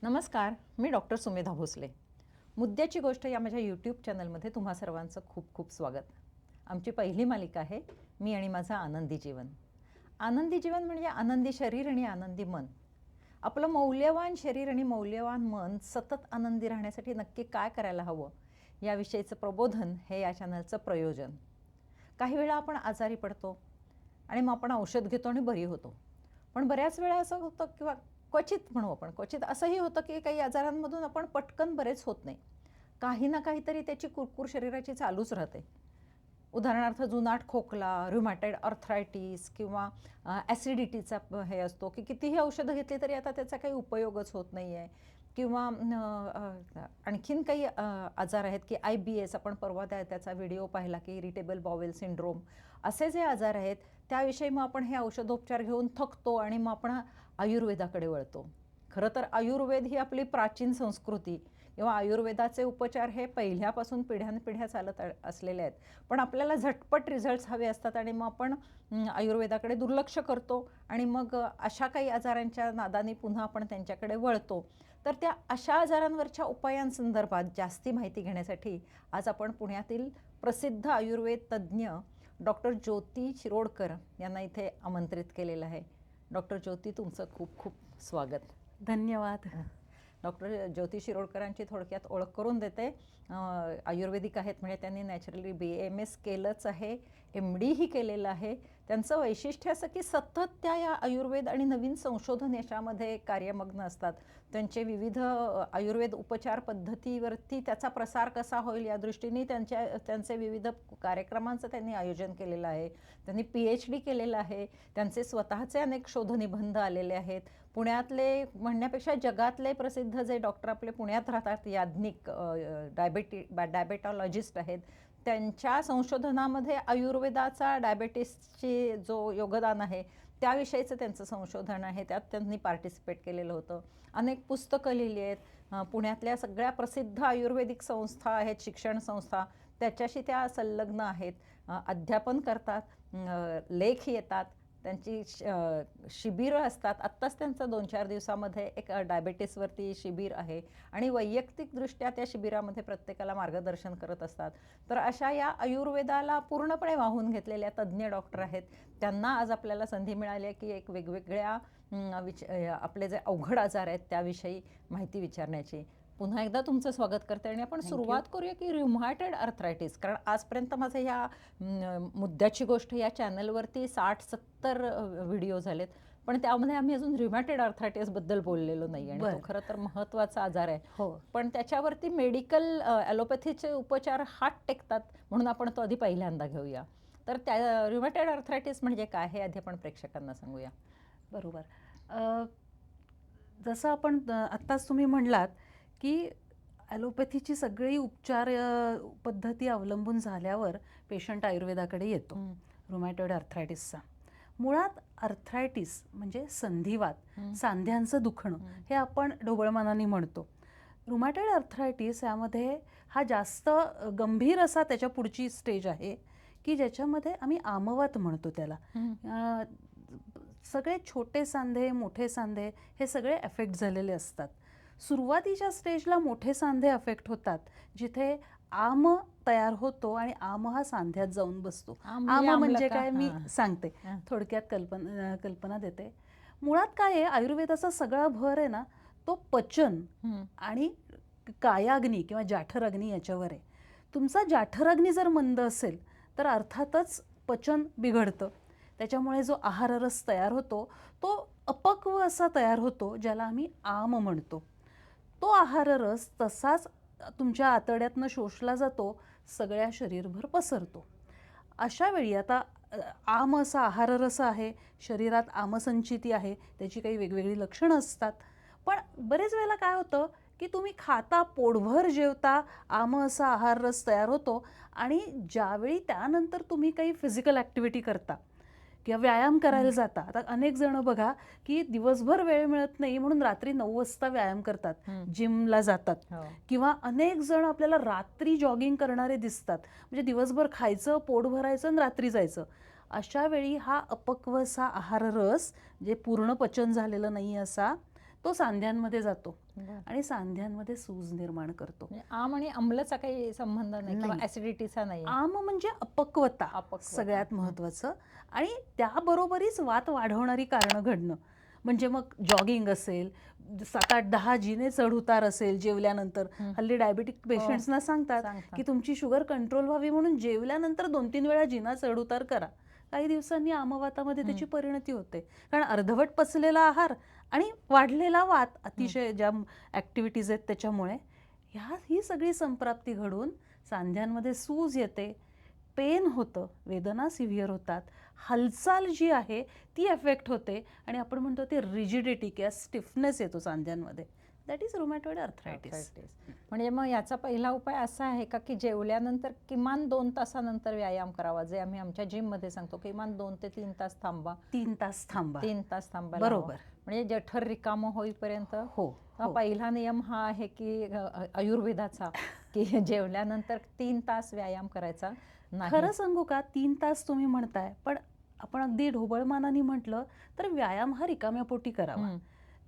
नमस्कार, मी डॉक्टर सुमेधा भोसले. मुद्द्याची गोष्ट या माझ्या यूट्यूब चॅनलमध्ये तुम्हा सर्वांचं खूप खूप स्वागत. आमची पहिली मालिका आहे मी आणि माझं आनंदी जीवन. आनंदी जीवन म्हणजे आनंदी शरीर आणि आनंदी मन. आपलं मौल्यवान शरीर आणि मौल्यवान मन सतत आनंदी राहण्यासाठी नक्की काय करायला हवं याविषयीचं प्रबोधन हे या चॅनलचं प्रयोजन. काही वेळा आपण आजारी पडतो आणि मग आपण औषध घेतो आणि बरी होतो. पण बऱ्याच वेळा असं होतं किंवा क्वचित म्हणू आपण क्वचित असंही होतं की काही आजारांमधून आपण पटकन बरेच होत नाही. काही ना काहीतरी त्याची कुरकुर शरीराची चालूच राहते. उदाहरणार्थ जुनाट खोकला, रुमॅटॉइड आर्थरायटिस किंवा ॲसिडिटीचा हे असतो की कितीही औषधं घेतली तरी आता त्याचा काही उपयोगच होत नाही आहे. किंवा आणखीन काही आजार आहेत की IBS, आपण परवा त्याचा व्हिडिओ पाहिला की इरिटेबल बॉवेल सिंड्रोम. असे जे आजार आहेत त्याविषयी मग आपण हे औषधोपचार घेऊन थकतो आणि मग आपण आयुर्वेदाकडे वळतो. खरं तर आयुर्वेद ही आपली प्राचीन संस्कृती किंवा आयुर्वेदाचे उपचार हे पहिल्यापासून पिढ्यानपिढ्या चालत असलेले आहेत. पण आपल्याला झटपट रिझल्ट्स हवे असतात आणि मग आपण आयुर्वेदाकडे दुर्लक्ष करतो आणि मग अशा काही आजारांच्या नादाने पुन्हा आपण त्यांच्याकडे वळतो. तर त्या अशा आजारांवरच्या उपायांसंदर्भात जास्ती माहिती घेण्यासाठी आज आपण पुण्यातील प्रसिद्ध आयुर्वेद तज्ज्ञ डॉक्टर ज्योती शिरोडकर यांना इथे आमंत्रित केलेलं आहे. डॉक्टर ज्योती, तुमचं खूप खूप स्वागत. धन्यवाद. डॉक्टर ज्योती शिरोडकरांची थोडक्यात ओळख करून देते. आयुर्वेदिक आहेत म्हणजे त्यांनी नॅचरली BAMS केलंच आहे, MD ही केलेलं आहे. त्यांचं वैशिष्ट्य असं की सतत त्या या आयुर्वेद आणि नवीन संशोधन याच्यामध्ये कार्यमग्न असतात. त्यांचे विविध आयुर्वेद उपचार पद्धतीवरती त्याचा प्रसार कसा होईल या दृष्टीने त्यांचे विविध कार्यक्रमांचं त्यांनी आयोजन केलेलं आहे. त्यांनी PhD केलेलं आहे. त्यांचे स्वतःचे अनेक शोधनिबंध आलेले आहेत. पुण्यातले म्हणण्यापेक्षा जगातले प्रसिद्ध जे डॉक्टर आपले पुण्यात राहतात, याज्ञिक डायबेटॉलॉजिस्ट आहेत, त्यांच्या संशोधनामध्ये आयुर्वेदाचा डायबेटीसची जो योगदान आहे त्याविषयीचं त्यांचं संशोधन आहे. त्यात त्यांनी पार्टिसिपेट केलेलं होतं. अनेक पुस्तकं लिहिली आहेत. पुण्यातल्या सगळ्या प्रसिद्ध आयुर्वेदिक संस्था आहेत, शिक्षण संस्था, त्याच्याशी त्या संलग्न आहेत. अध्यापन करतात, लेख येतात, त्यांची शिबिरं असतात. आत्ताच त्यांचं 2-4 दिवसामध्ये एक डायबेटीसवरती शिबिर आहे आणि वैयक्तिकदृष्ट्या त्या शिबिरामध्ये प्रत्येकाला मार्गदर्शन करत असतात. तर अशा या आयुर्वेदाला पूर्णपणे वाहून घेतलेल्या तज्ज्ञ डॉक्टर आहेत. त्यांना आज आपल्याला संधी मिळाली आहे की एक वेगवेगळ्या आपले जे अवघड आजार आहेत त्याविषयी माहिती विचारण्याची. पुन्हा एकदा तुमचं स्वागत करते आणि आपण सुरुवात करूया की रुमॅटॉइड आर्थरायटिस. कारण आजपर्यंत माझं ह्या मुद्द्याची गोष्ट या चॅनलवरती 60-70 व्हिडिओ झालेत, पण त्यामध्ये आम्ही अजून रुमॅटॉइड आर्थरायटिसबद्दल बोललेलो नाही आणि तो खरं तर महत्त्वाचा आजार आहे. हो, पण त्याच्यावरती मेडिकल ॲलोपॅथीचे उपचार हात टेकतात म्हणून आपण तो आधी पहिल्यांदा घेऊया. तर त्या रुमॅटॉइड आर्थरायटिस म्हणजे काय हे आधी आपण प्रेक्षकांना सांगूया. बरोबर. जसं आपण आत्ताच तुम्ही म्हणलात की ॲलोपॅथीची सगळी उपचार पद्धती अवलंबून झाल्यावर पेशंट आयुर्वेदाकडे येतो रुमॅटॉइड आर्थरायटिसचा. मुळात आर्थरायटिस म्हणजे संधिवात, सांध्यांचं दुखणं, हे आपण ढोबळमानाने म्हणतो. रुमॅटॉइड आर्थरायटिस यामध्ये हा जास्त गंभीर असा त्याच्या पुढची स्टेज आहे की ज्याच्यामध्ये आम्ही आमवात म्हणतो त्याला. सगळे छोटे सांधे, मोठे सांधे हे सगळे अफेक्ट झालेले असतात. सुरुवातीच्या स्टेजला मोठे सांधे अफेक्ट होतात, जिथे आम तयार होतो आणि आम हा सांध्यात जाऊन बसतो. आम म्हणजे काय मी सांगते, थोडक्यात कल्पना देते. मुळात काय आहे, आयुर्वेदाचा सगळा भर आहे ना तो पचन आणि कायाग्नी किंवा जाठराग्नी याच्यावर आहे. तुमचा जाठराग्नी जर मंद असेल तर अर्थातच पचन बिघडतं. त्याच्यामुळे जो आहाररस तयार होतो तो अपक्व असा तयार होतो, ज्याला आम्ही आम म्हणतो. तो आहाररस तसाच तुमच्या आतड्यातनं शोषला जातो, सगळ्या शरीरभर पसरतो. अशा वेळी आता आम असा आहाररस आहे, शरीरात आमसंचिती आहे, त्याची काही वेगवेगळी लक्षणं असतात. पण बरेच वेळेला काय होतं की तुम्ही खाता, पोटभर जेवता, आम असा आहाररस तयार होतो आणि ज्यावेळी त्यानंतर तुम्ही काही फिजिकल ॲक्टिव्हिटी करता किंवा व्यायाम करायला जाता. आता अनेक जण बघा की दिवसभर वेळ मिळत नाही म्हणून रात्री 9 वाजता व्यायाम करतात, जिमला जातात. किंवा अनेक जण आपल्याला रात्री जॉगिंग करणारे दिसतात. म्हणजे दिवसभर खायचं, पोट भरायचं आणि रात्री जायचं. अशा वेळी हा अपक्व असा आहाररस, जे पूर्ण पचन झालेलं नाही असा, तो सांध्यांमध्ये जातो बरं. आणि सांध्यांमध्ये सूज निर्माण करतो. म्हणजे आम आणि आम्लचा काही संबंध नाही किंवा नाही. ऍसिडिटीचा नाही. आम म्हणजे अपक्वता अपक्वता. सगळ्यात महत्वाचं, आणि त्याबरोबरीच वात वाढवणारी कारणं घडणं. म्हणजे मग जॉगिंग असेल, 7-8-10 जिने चढ उतार असेल जेवल्यानंतर. हल्ली डायबेटिक पेशंट्सना सांगतात की तुमची शुगर कंट्रोल व्हावी म्हणून जेवल्यानंतर 2-3 वेळा जिना चढ उतार करा. काही दिवसांनी आमवातामध्ये त्याची परिणती होते, कारण अर्धवट पचलेला आहार आणि वाढलेला वात, अतिशय ज्या ॲक्टिव्हिटीज आहेत त्याच्यामुळे ही सगळी संप्राप्ती घडून सांध्यांमध्ये सूज येते, पेन होतं, वेदना सिव्हिअर होतात, हालचाल जी आहे ती एफेक्ट होते आणि आपण म्हणतो ते रिजिडिटी किंवा स्टिफनेस येतो सांध्यांमध्ये. That is rheumatoid arthritis. म्हणजे मग याचा पहिला उपाय असा आहे का की जेवल्यानंतर किमान 2 तासानंतर व्यायाम करावा, जे आम्ही आमच्या जिममध्ये सांगतो, किमान 2 ते 3 तास थांबा. 3 तास थांबा. 3 तास थांबा. बरोबर. म्हणजे जठर रिकामं होईपर्यंत. हो. पहिला नियम हा आहे की आयुर्वेदाचा, की जेवल्यानंतर 3 तास व्यायाम करायचा नाही. खरं सांगू का, 3 तास तुम्ही म्हणताय, पण आपण अगदी ढोबळमानाने म्हटलं तर व्यायाम हा रिकाम्या पोटी करावा.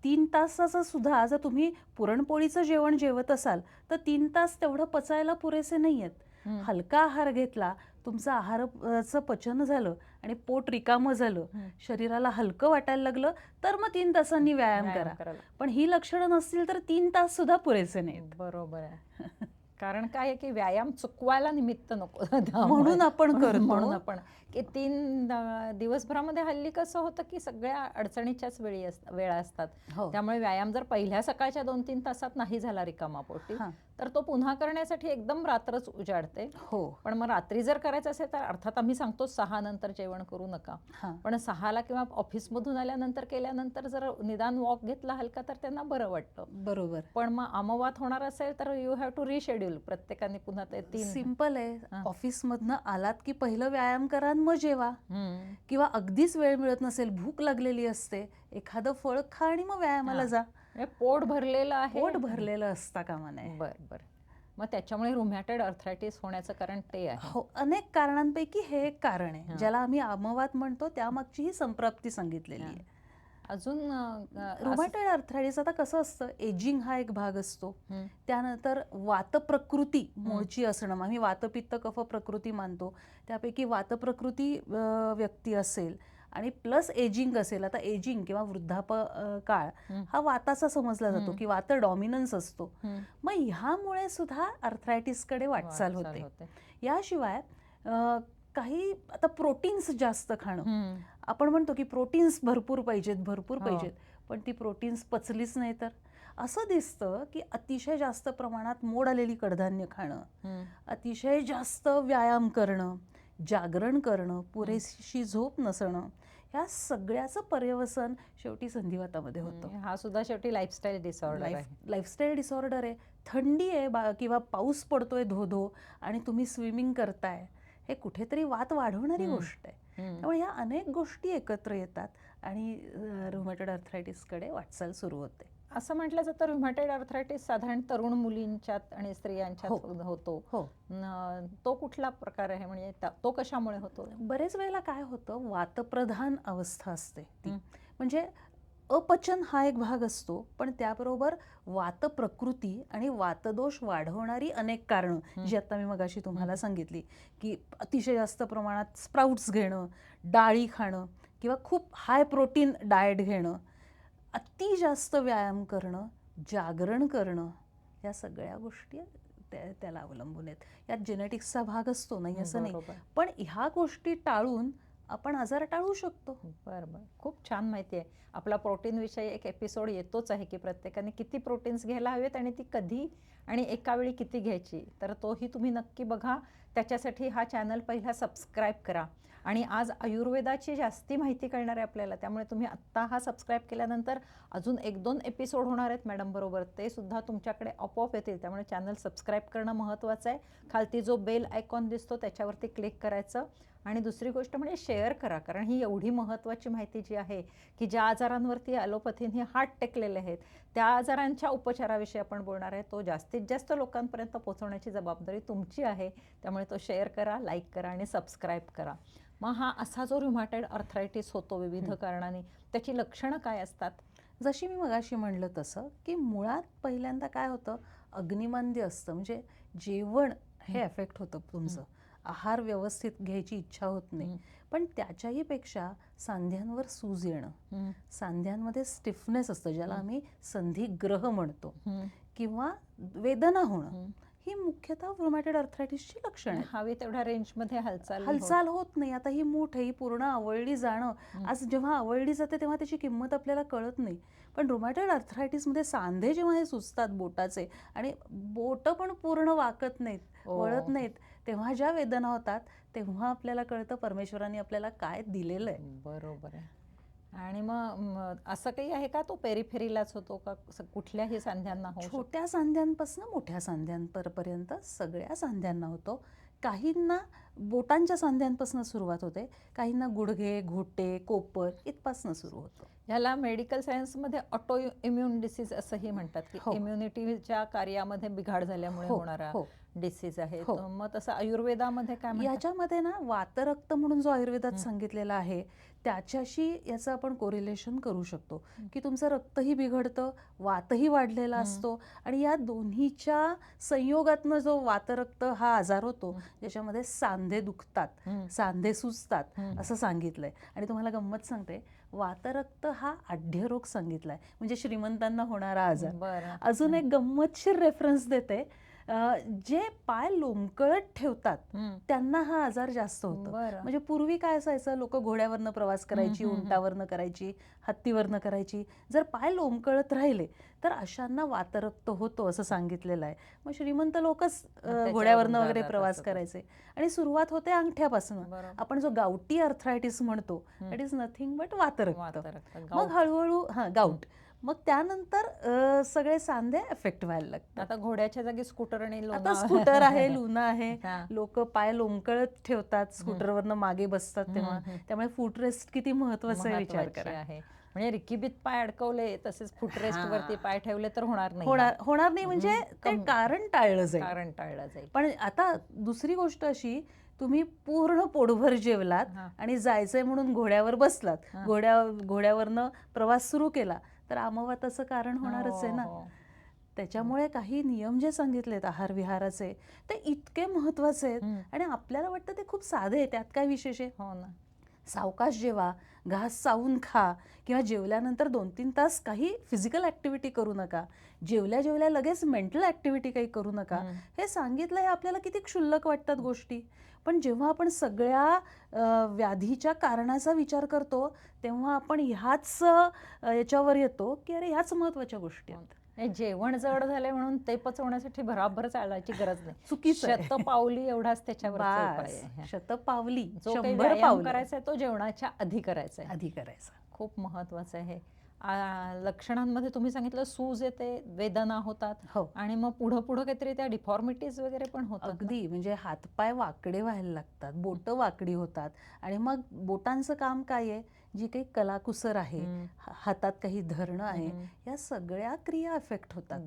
3 तासाचं सुद्धा जर तुम्ही पुरणपोळीचं जेवण जेवत असाल तर 3 तास तेवढं पचायला पुरेसे नाही आहेत. हलका आहार घेतला, तुमचं आहाराचं पचन झालं आणि पोट रिकामं झालं, शरीराला हलकं वाटायला लागलं, तर मग 3 तासांनी व्यायाम करा. पण ही लक्षणं नसतील तर 3 तास सुद्धा पुरेसे नाहीत. बरोबर आहे. कारण काय आहे की व्यायाम चुकवायला निमित्त नको म्हणून आपण करतो. म्हणून आपण की 3 दिवसभरामध्ये हल्ली कसं होतं की सगळ्या अडचणीच्याच वेळा असतात. त्यामुळे व्यायाम जर पहिल्या सकाळच्या 2-3 तासात नाही झाला रिकामा पोटी, तर तो पुन्हा करण्यासाठी एकदम रात्रच उजाडते. पण मग रात्री जर करायचं असेल तर अर्थात आम्ही सांगतो 6 नंतर जेवण करू नका, पण 6ला किंवा ऑफिसमधून आल्यानंतर केल्यानंतर जर निदान वॉक घेतला हलका तर त्यांना बरं वाटतं. बरोबर. पण मग आमवात होणार असेल तर यू हॅव टू रिशेड्यूल. प्रत्येकाने पुन्हा ते 3. सिंपल आहे. ऑफिसमधनं आलात की पहिलं व्यायाम करा आणि मग जेवा. किंवा अगदीच वेळ मिळत नसेल, भूक लागलेली असते, एखादं फळ खा आणि मग व्यायामाला जा. पोट भरलेलं आहे, पोट भरलेलं असता कामा नये. बरं. मग त्याच्यामुळे रुमॅटॉइड आर्थरायटिस होण्याचं कारण ते आहे. हो, अनेक कारणांपैकी हे एक कारण आहे, ज्याला आम्ही आमवात म्हणतो. त्यामागची ही संप्राप्ती सांगितलेली आहे. अजून रुमॅटॉइड आर्थरायटिस आता कसं असतं, एजिंग हा एक भाग असतो, त्यानंतर वातप्रकृती मूळची असणं. आम्ही वातपित्त कफ प्रकृती मानतो, त्यापैकी वातप्रकृती व्यक्ती असेल आणि प्लस एजिंग असेल. आता एजिंग किंवा वृद्धापकाळ हा वाताचा समजला जातो की वात डॉमिनन्स असतो. मग ह्यामुळे सुद्धा आर्थरायटिसकडे वाटचाल होते. याशिवाय काही आता प्रोटीन्स जास्त खाणं, आपण म्हणतो की प्रोटीन्स भरपूर पाहिजेत, पण ती प्रोटीन्स पचलीच नाही तर असं दिसतं की अतिशय जास्त प्रमाणात मोड आलेली कडधान्य खाणं, अतिशय जास्त व्यायाम करणं, जागरण करणं, पुरेशी झोप नसणं, ह्या सगळ्याचं पर्यवसन शेवटी संधिवातामध्ये होतं. हा सुद्धा शेवटी लाईफस्टाईल डिसऑर्डर आहे. थंडी आहे किंवा पाऊस पडतोय धो आणि तुम्ही स्विमिंग करताय, हे कुठेतरी वात वाढवणारी गोष्ट आहे. त्यामुळे ह्या अनेक गोष्टी एकत्र येतात आणि रुमॅटॉइड आर्थरायटिसकडे वाटचाल सुरू होते. असं म्हटलं जातं रुमॅटॉइड आर्थरायटिस साधारण तरुण मुलींच्यात आणि स्त्रियांच्यात होतो. तो कुठला प्रकार आहे, म्हणजे तो कशामुळे होतो? बरेच वेळेला काय होतं, वातप्रधान अवस्था असते ती, म्हणजे अपचन हा एक भाग असतो, पण त्याबरोबर वातप्रकृती आणि वातदोष वाढवणारी अनेक कारणं, जी आता मी मगाशी तुम्हाला सांगितली, की अतिशय जास्त प्रमाणात स्प्राउट्स घेणं, डाळी खाणं किंवा खूप हाय प्रोटीन डाएट घेणं, अति जास्त व्यायाम करणं, जागरण करणं, या सगळ्या गोष्टी त्याला अवलंबून आहेत. यात जेनेटिक्सचा भाग असतो, नाही असं नाही, पण ह्या गोष्टी टाळून आपण आजार टाळू शकतो. बरं. खूप छान माहिती आहे. आपला प्रोटीन विषयी एक एपिसोड येतोच आहे की प्रत्येकाने किती प्रोटीन्स घ्यायला हवेत आणि ती कधी आणि एका वेळी किती घ्यायची, तर तोही तुम्ही नक्की बघा. त्याच्यासाठी हा चॅनल पहिला सबस्क्राईब करा. आणि आज आयुर्वेदाची जास्ती माहिती कळणार आहे आपल्याला, त्यामुळे तुम्ही आत्ता हा सबस्क्राईब केल्यानंतर अजून 1-2 एपिसोड होणार आहेत मॅडम बरोबर, ते सुद्धा तुमच्याकडे आपोआप येतील. त्यामुळे चॅनल सबस्क्राईब करणं महत्त्वाचं आहे. खालती जो बेल आयकॉन दिसतो त्याच्यावरती क्लिक करायचं. आणि दुसरी गोष्ट म्हणजे शेअर करा, कारण ही एवढी महत्त्वाची माहिती जी आहे की ज्या आजारांवरती ॲलोपॅथीने हात टेकलेले आहेत, त्या आजारांच्या उपचाराविषयी आपण बोलणार आहे. तो जास्तीत जास्त लोकांपर्यंत पोहोचवण्याची जबाबदारी तुमची आहे. त्यामुळे तो शेअर करा, लाईक करा आणि सबस्क्राईब करा. मग हा असा जो रुमॅटॉइड आर्थरायटिस होतो विविध कारणांनी, त्याची लक्षणं काय असतात? जशी मी मगाशी म्हणलं तसं की मुळात पहिल्यांदा काय होतं, अग्निमंद्य असतं, म्हणजे जेवण हे एफेक्ट होतं तुमचं, आहार व्यवस्थित घ्यायची इच्छा होत नाही. पण त्याच्याही पेक्षा सांध्यांवर सूज येणं, सांध्यांमध्ये स्टिफनेस असतं ज्याला आम्ही संधिग्रह म्हणतो, किंवा वेदना होणं, ही मुख्यतः रुमॅटॉइड आर्थरायटिसची लक्षणं आहेत. हवी तेवढ्या रेंजमध्ये हालचाल होत नाही. आता ही मूठ आहे, ही पूर्ण आवळली जाणं, आज जेव्हा आवळली जाते तेव्हा त्याची किंमत आपल्याला कळत नाही. पण रुमॅटॉइड आर्थरायटिसमध्ये सांधे जेव्हा हे सुजतात बोटाचे, आणि बोटं पण पूर्ण वाकत नाहीत, वळत नाहीत, तेव्हा ज्या वेदना होतात तेव्हा आपल्याला कळतं परमेश्वराने आपल्याला काय दिलेलं आहे. बरोबर आहे. आणि मग असं काही आहे का, तो पेरिफेरीलाच होतो का, कुठल्याही सांध्यांना होऊ शकतो? छोट्या सांध्यांपासून मोठ्या सांध्यांपर्यंत सगळ्या सांध्यांना होतो. काहींना बोटांच्या सांध्यांपासून सुरुवात होते, काहींना गुडघे, घोटे, कोपर इथपासून सुरू होतं. याला मेडिकल सायन्समध्ये ऑटो इम्युन डिसीज असंही म्हणतात, की इम्युनिटीच्या कार्यामध्ये बिघाड झाल्यामुळे होणारा डिसीज आहे. मग तसं आयुर्वेदामध्ये काय म्हणतात? याच्यामध्ये ना वातरक्त म्हणून जो आयुर्वेदात सांगितलेला आहे त्याच्याशी याचं आपण कोरिलेशन करू शकतो, की तुमचं रक्तही बिघडतं, वातही वाढलेला असतो, आणि या दोन्हीच्या संयोगातनं जो वातरक्त हा आजार होतो ज्याच्यामध्ये सांधे दुखतात, सांधे सुजतात असं सांगितलंय. आणि तुम्हाला गंमत सांगते, वातरक्त हा आढ्यरोग सांगितलाय, म्हणजे श्रीमंतांना होणारा आजार. अजून एक गंमतशीर रेफरन्स देते, जे पाय लोंबकळत ठेवतात त्यांना हा आजार जास्त होतो. म्हणजे पूर्वी काय असायचं, लोक घोड्यावरनं प्रवास करायची, उंटावरनं करायची, हत्तीवरनं करायची, जर पाय लोंबकळत राहिले तर अशांना वातरक्त होतो असं सांगितलेलं आहे. मग श्रीमंत लोकच घोड्यावरनं वगैरे प्रवास करायचे. आणि सुरुवात होते अंगठ्यापासून. आपण जो गावटी आर्थरायटिस म्हणतो, दॅट इज नथिंग बट वातरक्त. मग हळूहळू गाऊट, मग त्यानंतर सगळे सांधे एफेक्ट व्हायला लागतात. आता घोड्याच्या जागी स्कूटर आणि आता स्कूटर आहे, लुना आहे, लोक पाय लोंबकळत ठेवतात, स्कूटरवरनं मागे बसतात तेव्हा. त्यामुळे फुटरेस्ट किती महत्वाचा आहे विचार करा. म्हणजे रिकीबीत पाय अडकवले तसेच फुटरेस्ट वरती पाय ठेवले तर होणार नाही, म्हणजे ते कारण टाळलं जाईल. पण आता दुसरी गोष्ट अशी, तुम्ही पूर्ण पोटभर जेवलात आणि जायचंय म्हणून घोड्यावर बसलात, घोड्यावरनं प्रवास सुरू केला, तर आमवाताचं कारण होणारच आहे ना. त्याच्यामुळे काही नियम जे सांगितलेत आहार विहाराचे ते इतके महत्वाचे आहेत, आणि आपल्याला वाटतं ते खूप साधे आहे, त्यात काय विशेष आहे. हो ना. सावकाश जेवा, घास चावून खा, किंवा जेवल्यानंतर 2-3 तास काही फिजिकल ऍक्टिव्हिटी करू नका, जेवल्या लगेच मेंटल ऍक्टिव्हिटी काही करू नका. हे सांगितलं, हे आपल्याला किती क्षुल्लक वाटतात गोष्टी, पण जेव्हा आपण सगळ्या व्याधीच्या कारणाचा विचार करतो तेव्हा आपण ह्याच याच्यावर येतो की अरे ह्याच महत्वाच्या गोष्टी आहेत. जेवण जड झाले म्हणून ते पचवण्यासाठी भराभर चालायची गरज नाही. चुकीचं आहे. शतपावली एवढाच त्याच्यावर शतपावली, जो काही व्यायाम करायचा आहे तो जेवणाच्या आधी करायचा आहे. खूप महत्वाचं आहे. लक्षणांमध्ये तुम्ही सांगितलं सूज येते, वेदना होतात, आणि मग पुढं काहीतरी त्या डिफॉर्मिटीज वगैरे पण होतात. अगदी, म्हणजे हातपाय वाकडे व्हायला लागतात, बोटं वाकडी होतात, आणि मग बोटांचं काम काय आहे, जी काही कलाकुसर आहे, हातात काही धरणं आहे, या सगळ्या क्रिया अफेक्ट होतात,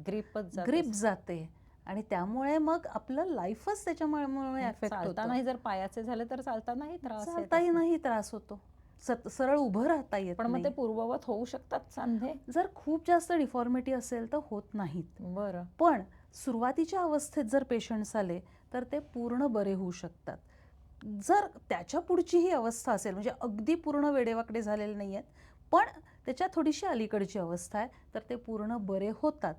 ग्रीप जाते, आणि त्यामुळे मग आपलं लाईफच त्याच्यामुळे अफेक्ट होतं. चालतानाही जर पायाचे झाले तर चालताही नाही त्रास होतो, सरळ उभं राहता येत पण मग ते पूर्ववत होऊ शकतात सांधे. जर खूप जास्त डिफॉर्मिटी असेल तर होत नाहीत. बरं. पण सुरुवातीच्या अवस्थेत जर पेशंट्स आले तर ते पूर्ण बरे होऊ शकतात. जर त्याच्या पुढची ही अवस्था असेल, म्हणजे अगदी पूर्ण वेडेवाकडे झालेले नाही आहेत पण त्याच्या थोडीशी अलीकडची अवस्था आहे, तर ते पूर्ण बरे होतात.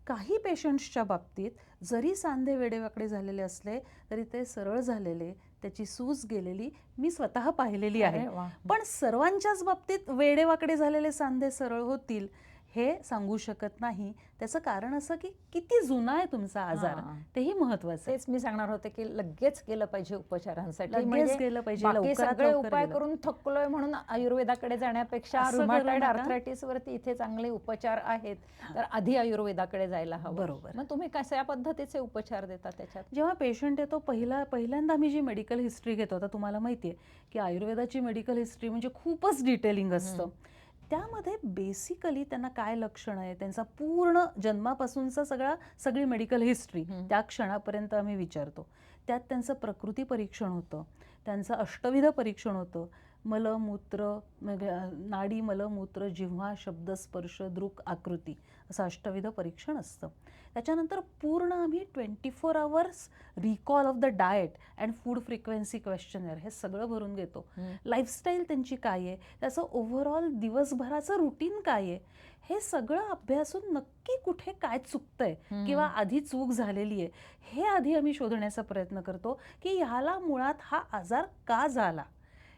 काही पेशंट्सच्या बाबतीत जरी सांधे वेडेवाकडे झालेले असले तरी ते सरळ झालेले, त्याची सूज गेलेली मी स्वतः पाहिलेली आहे. पण सर्वांच्याच बाबतीत वेडेवाकडे झालेले सांधे सरळ होतील हे सांगू शकत नाही. त्याचं कारण असं की किती जुना आहे तुमचा आजार, तेही महत्वाचं. तेच मी सांगणार होते की लगेच गेलं पाहिजे उपचारांसाठी, लगेच गेलं पाहिजे. सगळे उपाय करून थकलोय म्हणून आयुर्वेदाकडे जाण्यापेक्षा रुमॅटॉइड आर्थरायटिस वरती इथे चांगले उपचार आहेत, तर आधी आयुर्वेदाकडे जायला हवं. बरोबर. मग तुम्ही कशा पद्धतीचे उपचार देता त्याच्यात? जेव्हा पेशंट येतो पहिल्यांदा मी जी मेडिकल हिस्ट्री घेतो, आता तुम्हाला माहिती आहे की आयुर्वेदाची मेडिकल हिस्ट्री म्हणजे खूपच डिटेलिंग असतं. त्यामध्ये बेसिकली त्यांना काय लक्षण आहे, त्यांचा पूर्ण जन्मापासूनचा सगळी मेडिकल हिस्ट्री त्या क्षणापर्यंत आम्ही विचारतो. त्यात त्यांचं प्रकृती परीक्षण होतं, त्यांचं अष्टविध परीक्षण होतं, मलमूत्र, नाडी, मलमूत्र, जिव्हा, शब्द, स्पर्श, दृक, आकृती असं अष्टविध परीक्षण असतं. त्याच्यानंतर पूर्ण आम्ही 24 hours recall of the diet and food frequency questionnaire हे सगळं भरून घेतो. लाईफस्टाईल त्यांची काय आहे, त्याचं ओव्हरऑल दिवसभराचं रुटीन काय आहे, हे सगळं अभ्यासून नक्की कुठे काय चुकतंय किंवा आधी चूक झालेली आहे हे आधी आम्ही शोधण्याचा प्रयत्न करतो की ह्याला मुळात हा आजार का झाला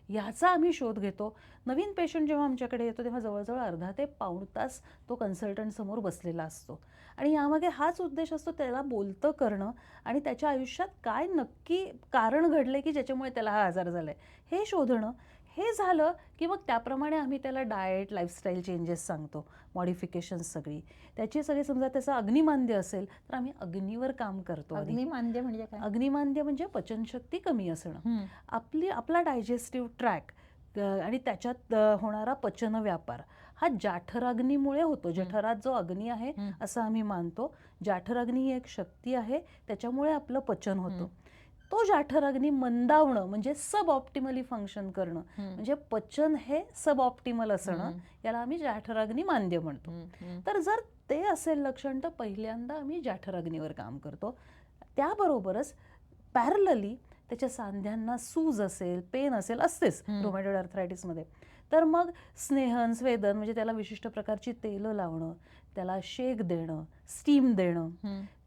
ह्याचा आम्ही शोध घेतो. नवीन पेशंट जेव्हा आमच्याकडे येतो तेव्हा जवळजवळ अर्धा ते पाऊण तास तो कन्सल्टंट समोर बसलेला असतो आणि यामागे हाच उद्देश असतो त्याला बोलतं करणं आणि त्याच्या आयुष्यात काय नक्की कारण घडले की ज्याच्यामुळे त्याला हा आजार झाला आहे हे शोधणं. हे झालं की मग त्याप्रमाणे आम्ही त्याला डाएट, लाईफस्टाईल चेंजेस सांगतो, मॉडिफिकेशन्स सगळी त्याची सगळी. समजा त्याचं अग्निमांद्य असेल तर आम्ही अग्नीवर काम करतो. अग्निमांद्य म्हणजे काय? अग्निमांद्य म्हणजे पचनशक्ती कमी असणं, आपला डायजेस्टिव्ह ट्रॅक आणि त्याच्यात होणारा पचन व्यापार हा जाठराग्नीमुळे होतो. जठरात जो अग्नी आहे असं आम्ही मानतो. जाठराग्नी ही एक शक्ती आहे, त्याच्यामुळे आपलं पचन होतं. तो जाठराग्नी मंदावणं म्हणजे सब ऑप्टिमली फंक्शन करणं म्हणजे पचन हे सब ऑप्टिमल असणं याला आम्ही जाठराग्नी मांद्य म्हणतो. तर जर ते असेल लक्षण तर पहिल्यांदा आम्ही जाठराग्नीवर काम करतो. त्याबरोबरच पॅरलली त्याच्या सांध्यांना सूज असेल, पेन असेल, असतेच रुमॅटॉइड आर्थरायटिसमध्ये, तर मग स्नेहन, स्वेदन म्हणजे त्याला विशिष्ट प्रकारची तेलं लावणं, त्याला शेक देणं, स्टीम देणं,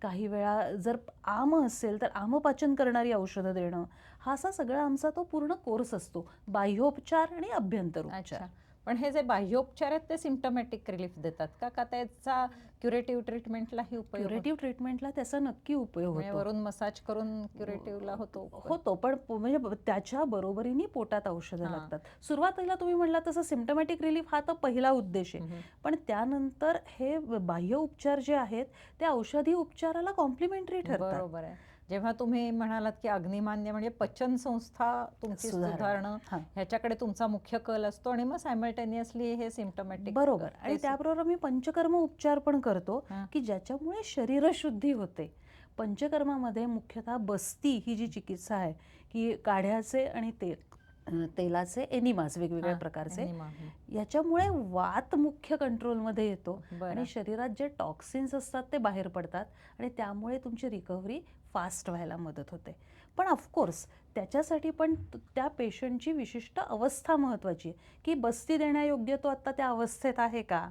काही वेळा जर आम असेल तर आमपाचन करणारी औषधं देणं, हा असा सगळा आमचा तो पूर्ण कोर्स असतो. बाह्योपचार आणि अभ्यंतर उपचार. पण हे जे बाह्योपचार आहेत ते सिम्प्टोमॅटिक रिलीफ देतात का त्याचा क्युरेटिव्ह ट्रीटमेंटलाही उपयोग? क्युरेटिव्ह ट्रीटमेंटला त्याचा नक्की उपयोग होतो. वरून मसाज करून क्युरेटिव्हला होतो पण म्हणजे त्याच्या बरोबरीने पोटात औषधं लागतात. सुरुवातीला तुम्ही म्हणला तसं सिम्प्टोमॅटिक रिलीफ हा तर पहिला उद्देश आहे, पण त्यानंतर हे बाह्य उपचार जे आहेत ते औषधी उपचाराला कॉम्प्लिमेंटरी ठरतात. बरोबर आहे. जेव्हा तुम्ही म्हणालात की अग्निमांद्य म्हणजे पचन संस्था तुमची सुधारणं ह्याच्याकडे तुमचा मुख्य कल असतो आणि मग सायमल्टेनियसली हे सिम्प्टोमॅटिक. बरोबर. आणि त्याबरोबर मी पंचकर्म उपचार पण करतो की ज्याच्यामुळे शरीरशुद्धी होते. पंचकर्मामध्ये मुख्यतः बस्ती ही जी चिकित्सा आहे की काढ्याचे आणि तेलाचे एनिमास वेगवेगळ्या प्रकारचे, याच्यामुळे वात मुख्य कंट्रोलमध्ये येतो आणि शरीरात जे टॉक्सिन्स असतात ते बाहेर पडतात आणि त्यामुळे तुमची रिकव्हरी फास्ट व्हायला मदत होते. पण ऑफकोर्स त्याच्यासाठी पण त्या पेशंटची विशिष्ट अवस्था महत्त्वाची आहे की बस्ती देण्यायोग्य तो आत्ता त्या अवस्थेत आहे का,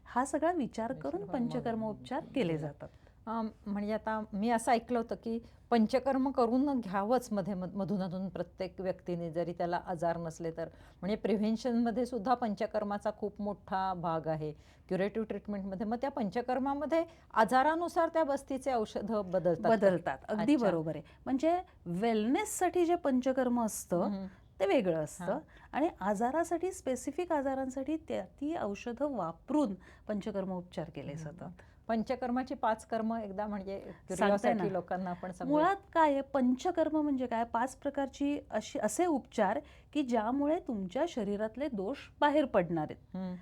हा सगळा विचार करून पंचकर्म उपचार केले जातात. म्हणजे आता मी असं ऐकलं होतं की पंचकर्म करून घ्यावंच मधून प्रत्येक व्यक्तीने, जरी त्याला आजार नसले तर. म्हणजे प्रिव्हेन्शनमध्ये सुद्धा पंचकर्माचा खूप मोठा भाग आहे, क्युरेटिव्ह ट्रीटमेंटमध्ये. मग त्या पंचकर्मामध्ये आजारानुसार त्या बस्तीचे औषधं बदलतात. अगदी बरोबर आहे. म्हणजे वेलनेससाठी जे पंचकर्म असतं ते वेगळं असतं आणि आजारासाठी, स्पेसिफिक आजारांसाठी ती औषधं वापरून पंचकर्म उपचार केले जातात. पंचकर्माची 5 कर्म एकदा म्हणजे क्युरिओसिटी लोकांना आपण सांगू. मुळात काय आहे पंचकर्म म्हणजे काय? 5 प्रकारची असे उपचार की ज्यामुळे तुमच्या शरीरातले दोष बाहेर पडणार आहेत.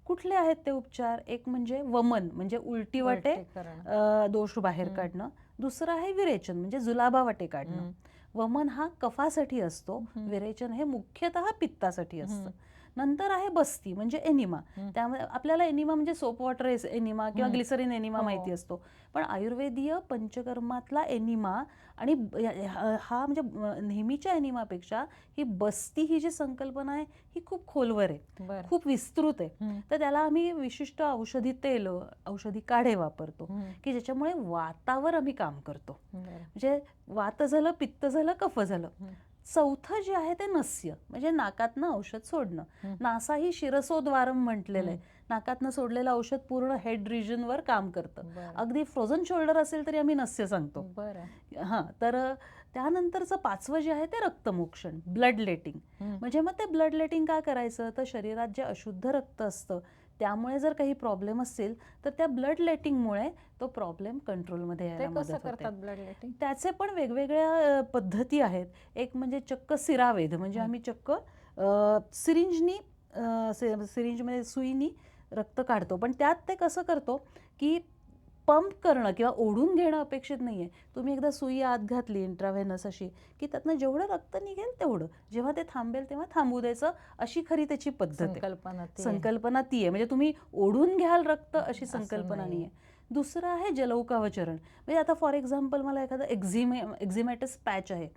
कुठले आहेत ते उपचार? एक म्हणजे वमन म्हणजे उलटीवाटे दोष बाहेर काढणं. दुसरं आहे विरेचन म्हणजे जुलाबा वाटे काढणं. वमन हा कफासाठी असतो, विरेचन हे मुख्यतः पित्तासाठी असतं. नंतर आहे बस्ती म्हणजे एनिमा. त्यामुळे आपल्याला एनिमा म्हणजे सोप वॉटर एनिमा किंवा ग्लिसरीन एनिमा माहिती असतो, पण आयुर्वेदीय पंचकर्मातला एनिमा आणि हा म्हणजे नेहमीच्या एनिमापेक्षा ही बस्ती ही जी संकल्पना आहे ही खूप खोलवर आहे, खूप विस्तृत आहे. तर त्याला आम्ही विशिष्ट औषधी तेल, औषधी काढे वापरतो की ज्याच्यामुळे वातावर आम्ही काम करतो. म्हणजे वात झालं, पित्त झालं, कफ झालं. चौथं जे आहे ते नस्य म्हणजे नाकातनं औषध सोडणं. नासा ही शिरसोद्वारम म्हटलेलं आहे. नाकातनं सोडलेलं औषध पूर्ण हेड रिजनवर काम करतं. अगदी फ्रोझन शोल्डर असेल तरी आम्ही नस्य सांगतो. तर त्यानंतरचं 5वं जे आहे ते रक्तमोक्षण, ब्लड लेटिंग. म्हणजे मग ते ब्लड लेटिंग का करायचं? तर शरीरात जे अशुद्ध रक्त असतं त्यामुळे जर काही प्रॉब्लेम असतील तर त्या ब्लड लेटिंगमुळे तो प्रॉब्लेम कंट्रोलमध्ये यायला मदत होते. त्याचे पण वेगवेगळ्या पद्धती आहेत. एक म्हणजे चक्क सिरावेध म्हणजे आम्ही चक्क सिरिंजमध्ये सुईनी रक्त काढतो. पण त्यात ते कसं करतो की पंप करणं किंवा ओढून घेणं अपेक्षित नाही आहे. तुम्ही एकदा सुई आत घातली इंट्राव्हेनस अशी, की त्यातनं जेवढं रक्त निघेल तेवढं. जेव्हा ते थांबेल तेव्हा थांबू द्यायचं, अशी खरी त्याची पद्धत आहे. संकल्पना ती आहे. संकल्पना ती आहे. म्हणजे तुम्ही ओढून घ्याल रक्त अशी असं संकल्पना नाहीये. नाही आहे. दुसरं आहे जलौकावचरण. म्हणजे आता फॉर एक्झाम्पल मला एखादा एक्झिमॅटिस पॅच आहे,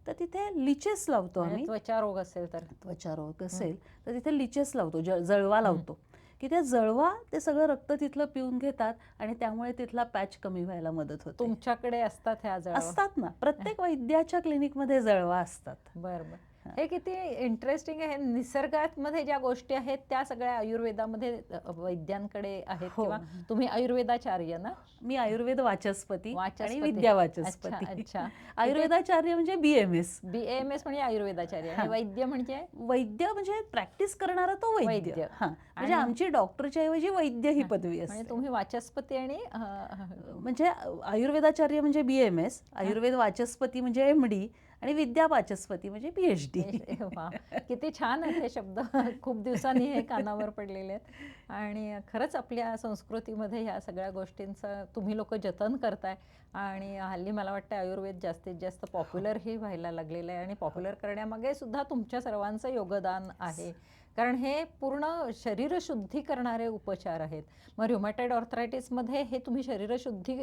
तर तिथे लिचेस लावतो म्हणजे आम्ही. त्वचा रोग असेल तर त्वचा रोग असेल तर तिथे लिचेस लावतो, जळवा लावतो, की त्या जळवा ते सगळं रक्त तिथलं पिऊन घेतात आणि त्यामुळे तिथला पॅच कमी व्हायला मदत होते. तुमच्याकडे असतात ह्या जळवा? असतात ना, प्रत्येक वैद्याच्या क्लिनिकमध्ये जळवा असतात. बरं बरं. हे किती इंटरेस्टिंग आहे. निसर्गात मध्ये ज्या गोष्टी आहेत त्या सगळ्या आयुर्वेदामध्ये वैद्यांकडे आहेत. हो. किंवा तुम्ही आयुर्वेदाचार्य ना? मी आयुर्वेद वाचस्पती आणि वाचस्पती. विद्या अच्छा वाचस्पती. अच्छा. आयुर्वेदाचार्य म्हणजे BMS. BAMS म्हणजे आयुर्वेदाचार्य आणि हां. वैद्य म्हणजे वैद्य म्हणजे प्रॅक्टिस करणारा तो वैद्य. वैद्य. हां, म्हणजे आणि- आमची डॉक्टरच्या ऐवजी वैद्य ही हां. पदवी म्हणजे असते. तुम्ही वाचस्पती आणि म्हणजे आयुर्वेदाचार्य म्हणजे BMS, आयुर्वेद वाचस्पती म्हणजे MD आणि विद्या वाचस्पती म्हणजे PhD. वा, किती छान आहेत हे शब्द. खूप दिवसांनी हे कानावर पडलेले आहेत आणि खरंच आपल्या संस्कृतीमध्ये ह्या सगळ्या गोष्टींचं तुम्ही लोक जतन करताय आणि हल्ली मला वाटतं आयुर्वेद जास्तीत जास्त पॉप्युलरही व्हायला लागलेलं आहे आणि पॉप्युलर करण्यामागे सुद्धा तुमच्या सर्वांचं योगदान आहे. कारण हे पूर्ण शरीरशुद्धी करणारे उपचार आहेत. मग ऱ्युमॅटॉइड ऑर्थरायटिसमध्ये हे तुम्ही शरीरशुद्धी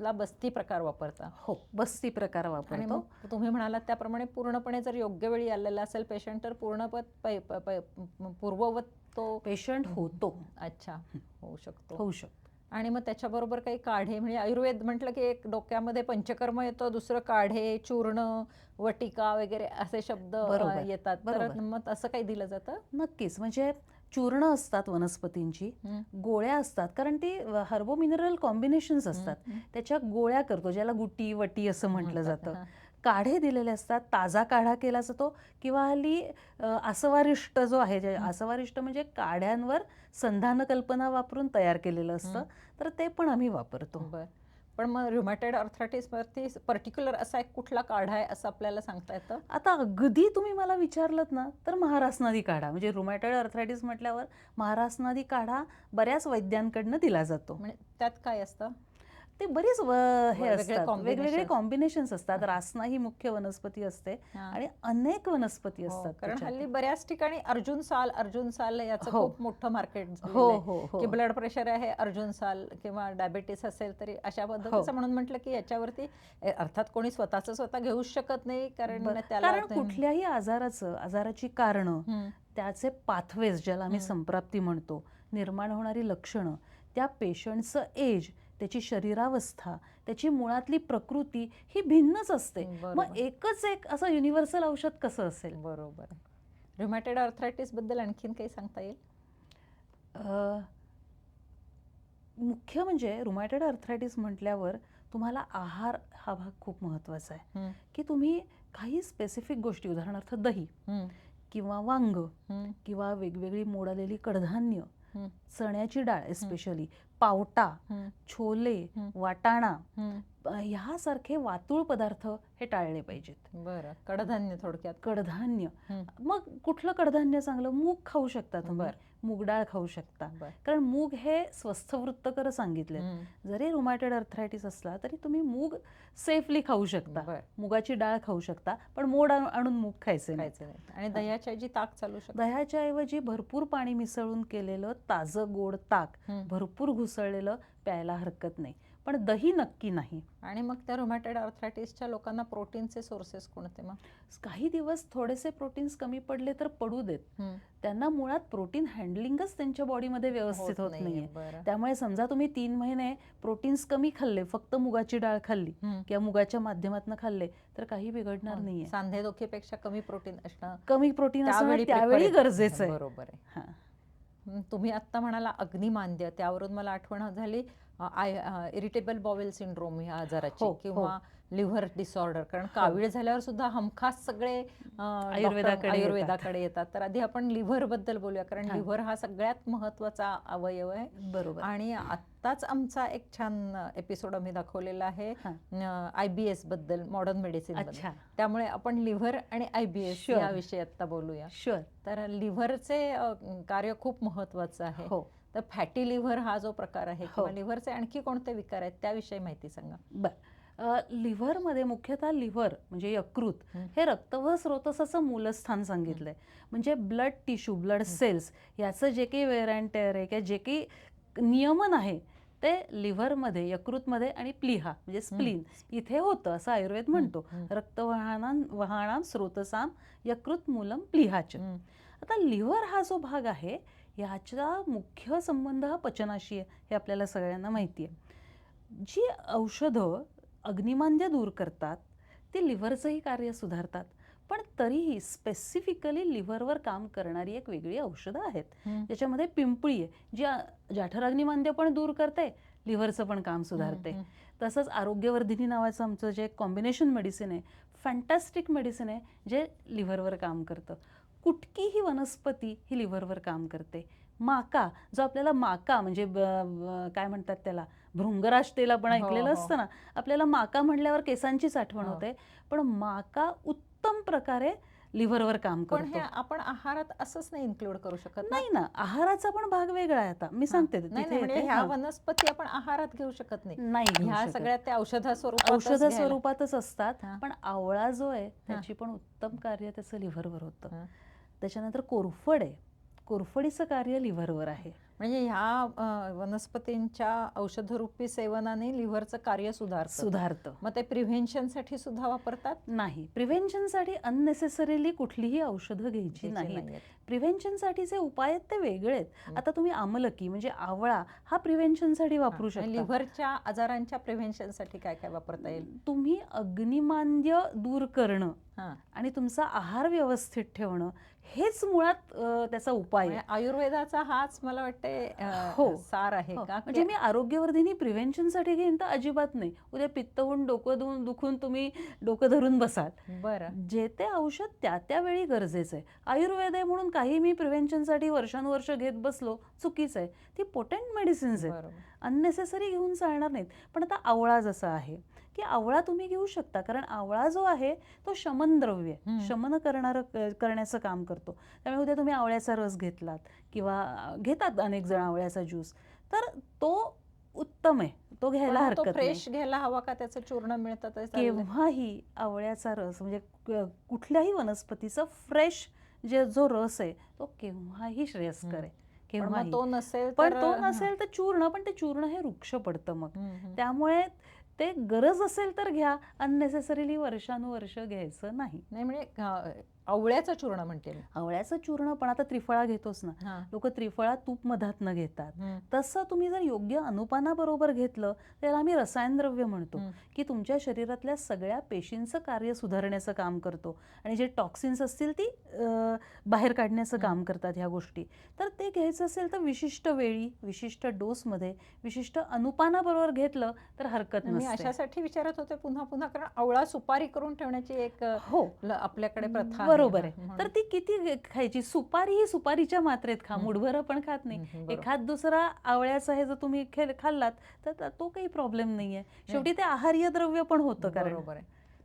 ला बस्ती प्रकार वापरता हो, बस्ती प्रकार आणि वापरतो. मग तुम्ही म्हणालात त्याप्रमाणे पूर्णपणे जर योग्य वेळी आलेला असेल पेशंट तर पूर्ववत तो पेशंट होतो, अच्छा होऊ शकतो. होऊ शकतो. आणि मग त्याच्याबरोबर काही काढे म्हणजे आयुर्वेद म्हटलं की एक डोक्यामध्ये पंचकर्म येतं, दुसरं काढे, चूर्ण, वटिका वगैरे असे शब्द बरोबर, येतात. तर बरोबर. मग असं काही दिलं जातं? नक्कीच. म्हणजे चूर्ण असतात वनस्पतींची, हं. गोळ्या असतात, कारण ती हर्बो मिनरल कॉम्बिनेशन्स असतात. हं. त्याच्या गोळ्या करतो, ज्याला गुटी वटी असं म्हटलं म्हणतात, जातं. हां. काढे दिलेले असतात, ताजा काढा केला जातो किंवा हल्ली आसवारिष्ट जो आहे, आसवारिष्ट म्हणजे काढ्यांवर संधान कल्पना वापरून तयार केलेलं असतं, तर ते पण आम्ही वापरतो. बरं. पण मग ऱ्युमॅटॉइड ऑर्थरायटिसवरती पर्टिक्युलर असा एक कुठला काढा आहे असं आपल्याला सांगता येतं? आता अगदी तुम्ही मला विचारलत ना, तर महारासनादी काढा, म्हणजे रुमॅटॉइड आर्थरायटिस म्हटल्यावर महारासनादी काढा बऱ्याच वैद्यांकडनं दिला जातो. म्हणजे त्यात काय असतं? ते बरेच हे वेगवेगळे असतात, वेगवेगळे combinations. कॉम्बिनेशन्स असतात. रासना ही मुख्य वनस्पती असते हां. आणि अनेक वनस्पती हो, असतात कारण त्याच्यात. हल्ली बऱ्याच ठिकाणी अर्जुन साल याचं हो. खूप मोठं मार्केट हो, हो, हो. की ब्लड प्रेशर आहे अर्जुन साल किंवा डायबिटीस असेल तरी अशा हो. पद्धतीचं म्हणून म्हटलं की याच्यावरती अर्थात कोणी स्वतः घेऊच शकत नाही कारण त्याला कारण कुठल्याही आजाराची कारणं, हं. त्याचे पाथवेज ज्याला आम्ही संप्राप्ती म्हणतो, निर्माण होणारी लक्षणं, त्या पेशंटचं एज, त्याची शरीरावस्था, त्याची मुळातली प्रकृती ही भिन्नच असते. बरोबर. मग एकच एक असं युनिव्हर्सल औषध कसं असेल? बरोबर आहे. ऱ्युमॅटॉइड ऑर्थरायटिस बद्दल आणखीन काही सांगता येईल? मुख्य म्हणजे रुमॅटॉइड आर्थरायटिस म्हटल्यावर तुम्हाला आहार हा भाग खूप महत्त्वाचा आहे, हं. की तुम्ही काही स्पेसिफिक गोष्टी, उदाहरणार्थ दही हं. किंवा वांग हं. किंवा वेगवेगळी मोड आलेली कडधान्य, हं. चण्याची डाळ एस्पेशली, पावटा, हं. छोले, हं. वाटाणा, हं. ह्यासारखे वातुळ पदार्थ हे टाळले पाहिजेत. बरं. कडधान्य थोडक्यात. कडधान्य, हं. मग कुठलं कडधान्य चांगलं? मूग खाऊ शकता तुम्ही, बरं. मूग डाळ खाऊ शकता, बरं. कारण मूग हे स्वस्थवृत्तकर सांगितले. हं. जरी रुमॅटॉइड आर्थरायटिस असला तरी तुम्ही मूग सेफली खाऊ शकता, बरं. मुगाची डाळ खाऊ शकता, पण मोड आणून मूग खायचे नाही. खायचं नाही. आणि दह्याच्या ऐवजी ताक चालू शकतं. दह्याच्या ऐवजी भरपूर पाणी मिसळून केलेलं ताजं गोड ताक, हं. भरपूर घुसळलेलं प्यायला हरकत नाही, पण दही नक्की नाही. आणि मग त्या रुमॅटॉइड आर्थरायटिसच्या लोकांना प्रोटीनचे सोर्सेस कोणते मग? काही दिवस थोडेसे प्रोटीन्स कमी पडले तर पडू देत. हं. त्यांना मुळात प्रोटीन हँडलिंगच त्यांच्या बॉडीमध्ये व्यवस्थित होत नाहीये. नाहीये. बरं. त्यामुळे समजा तुम्ही 3 महिने प्रोटीन्स कमी खाल्ले, फक्त मुगाची डाळ खाल्ली हं. किंवा मुगाच्या माध्यमातून खाल्ले, तर काही बिघडणार हो. नाहीये. सांधेदुखीपेक्षा कमी प्रोटीन असणं कमी प्रोटीन असणं त्यावेळी त्यावेळी prefer- गरजेचं आहे. बरोबर आहे. हां. तुम्ही आत्ता म्हणाला अग्निमांद्य, त्यावरून मला आठवण झाली इरिटेबल बॉवेल सिंड्रोम ह्या आजाराची हो, किंवा लिव्हर डिसऑर्डर. कारण कावीळ झाल्यावर सुद्धा हमखास सगळे आयुर्वेदाकडे येतात. तर आधी आपण लिव्हर बद्दल बोलूया, कारण हां. लिव्हर हा सगळ्यात महत्वाचा अवयव आहे. बरोबर. आणि आत्ताच आमचा एक छान एपिसोड आम्ही दाखवलेला आहे IBS बद्दल, मॉडर्न मेडिसिन बद्दल. अच्छा. त्यामुळे आपण लिव्हर आणि IBS Sure. याविषयी आत्ता बोलूया. शुअर. तर लिव्हरचे कार्य खूप महत्वाचं आहे. हो. तर फॅटी लिव्हर हा जो प्रकार आहे हो. किंवा लिव्हरचे आणखी कोणते विकार आहेत त्याविषयी माहिती सांगा. लिव्हरमध्ये मुख्यतः लिव्हर म्हणजे यकृत हं. हे रक्तवाह स्रोतसाचं मूलस्थान सांगितलंय. म्हणजे ब्लड टिश्यू, ब्लड सेल्स याचं जे काही वेअर अँड टेअर आहे किंवा जे काही नियमन आहे ते लिव्हरमध्ये, यकृतमध्ये आणि प्लीहा म्हणजे स्प्लीन इथे होतं असं आयुर्वेद म्हणतो. रक्तवाहनां स्रोतसाम यकृत मूलम प्लीहाच. आता लिव्हर हा जो भाग आहे ह्याचा मुख्य संबंध हा पचनाशी आहे हे आपल्याला सगळ्यांना माहिती आहे. जी औषधं अग्निमांद्य दूर करतात ती लिव्हरचंही कार्य सुधारतात, पण तरीही स्पेसिफिकली लिव्हरवर काम करणारी एक वेगळी औषधं आहेत. ज्याच्यामध्ये पिंपळी आहे जी जठर अग्निमांद्य पण दूर करते, लिव्हरचं पण काम सुधारते. तसंच आरोग्यवर्धिनी नावाचं आमचं जे कॉम्बिनेशन मेडिसिन आहे, फॅन्टॅस्टिक मेडिसिन आहे जे लिव्हरवर काम करतं. कुठकीही ही वनस्पती ही लिव्हरवर काम करते. माका जो आपल्याला माका म्हणजे काय म्हणतात त्याला भृंगराज तेल आपण ऐकलेलं असतं ना, आपल्याला माका म्हणल्यावर केसांचीच आठवण होते, पण माका उत्तम प्रकारे लिव्हरवर काम पण हे करतो. आपण आहारात असंच नाही इन्क्लूड करू शकत ना? नाही ना, आहाराचा पण भाग वेगळा आहे. आता मी सांगते नाही तिथे म्हणजे येते. ह्या वनस्पती आपण आहारात घेऊ शकत नाही. नाही घेऊ ह्या शकत. सगळ्या त्या औषधा स्वरूपात औषध स्वरूपातच असतात, हां. पण आवळा जो आहे त्याची पण उत्तम कार्य त्याचं लिव्हरवर होतं. त्याच्यानंतर कोरफड आहे, कोरफडीचं कार्य लिव्हरवर आहे. म्हणजे ह्या वनस्पतींच्या औषधरूपी सेवनाने लिव्हरचं कार्य सुधारतं. मग ते प्रिव्हेन्शनसाठी सुद्धा वापरतात? नाही, प्रिव्हेन्शनसाठी अननेसेसरीली कुठलीही औषधं घ्यायची नाहीत. प्रिव्हेन्शनसाठीचे उपाय आहेत ते वेगळे आहेत. आता तुम्ही आमलकी म्हणजे आवळा हा प्रिव्हेन्शनसाठी वापरू शकता. लिव्हरच्या आजारांच्या प्रिव्हेन्शनसाठी काय काय वापरता येईल? तुम्ही अग्निमांद्य दूर करणं आणि तुमचा आहार व्यवस्थित ठेवणं हेच मुळात त्याचा उपाय आहे. आयुर्वेदाचा हाच मला वाटते सार आहे का? म्हणजे मी आरोग्यवर्धिनी प्रिव्हेन्शनसाठी घेईन तर अजिबात नाही. उद्या पित्त होऊन डोकं दुखून तुम्ही डोकं धरून बसाल. बरं, जे ते औषध त्या वेळी गरजेचं आहे. आयुर्वेद आहे म्हणून काही मी प्रिव्हेन्शनसाठी वर्षानुवर्ष घेत बसलो चुकीचं आहे. ती पोटेंट मेडिसिन्स आहेत, अननेसेसरी घेऊन चालणार नाहीत. पण आता आवळा जसा आहे की आवळा तुम्ही घेऊ शकता, कारण आवळा जो आहे तो शमन द्रव्य आहे, शमन करण्याचं काम करतो. त्यामुळे उद्या तुम्ही आवळ्याचा रस घेतलात किंवा घेतात अनेक जण आवळ्याचा ज्यूस, तर तो उत्तम आहे, तो घ्यायला हरकत नाही. फ्रेश घ्यायला हवा का? त्याचं चूर्ण मिळतं? केव्हाही आवळ्याचा रस म्हणजे कुठल्याही वनस्पतीचा फ्रेश जो रस आहे तो केव्हाही श्रेयस्कर आहे. केव्हाही. तो नसेल तर चूर्ण, पण ते चूर्ण हे वृक्ष पडतं मग. त्यामुळे ते गरज असेल तर घ्या, अननेसेसरीली वर्षानुवर्ष घ्यायचं नाही. म्हणजे आवळ्याचं चूर्ण म्हणते मी. आवळ्याचं चूर्ण पण आता त्रिफळा घेतोच ना, लोक त्रिफळा तूप मधातनं घेतात. तसं तुम्ही जर योग्य अनुपानाबरोबर घेतलं त्याला आम्ही रसायनद्रव्य म्हणतो, की तुमच्या शरीरातल्या सगळ्या पेशींचं कार्य सुधारण्याचं काम करतो आणि जे टॉक्सिन्स असतील ती बाहेर काढण्याचं काम करतात ह्या गोष्टी. तर ते घ्यायचं असेल तर विशिष्ट वेळी, विशिष्ट डोसमध्ये, विशिष्ट अनुपानाबरोबर घेतलं तर हरकत नसते. मी अशासाठी विचारत होते पुन्हा पुन्हा, कारण आवळा सुपारी करून ठेवण्याची एक आपल्याकडे प्रथा आहे. बरोबर आहे. तर ती किती खायची? सुपारी ही सुपारीच्या मात्रेत खा, मुठभर पण खात नाही. एखाद दुसरा आवळ्याचा हे जर तुम्ही खाल्लात तर तो काही प्रॉब्लेम नाहीये. शेवटी ते आहार्य द्रव्य पण होतं.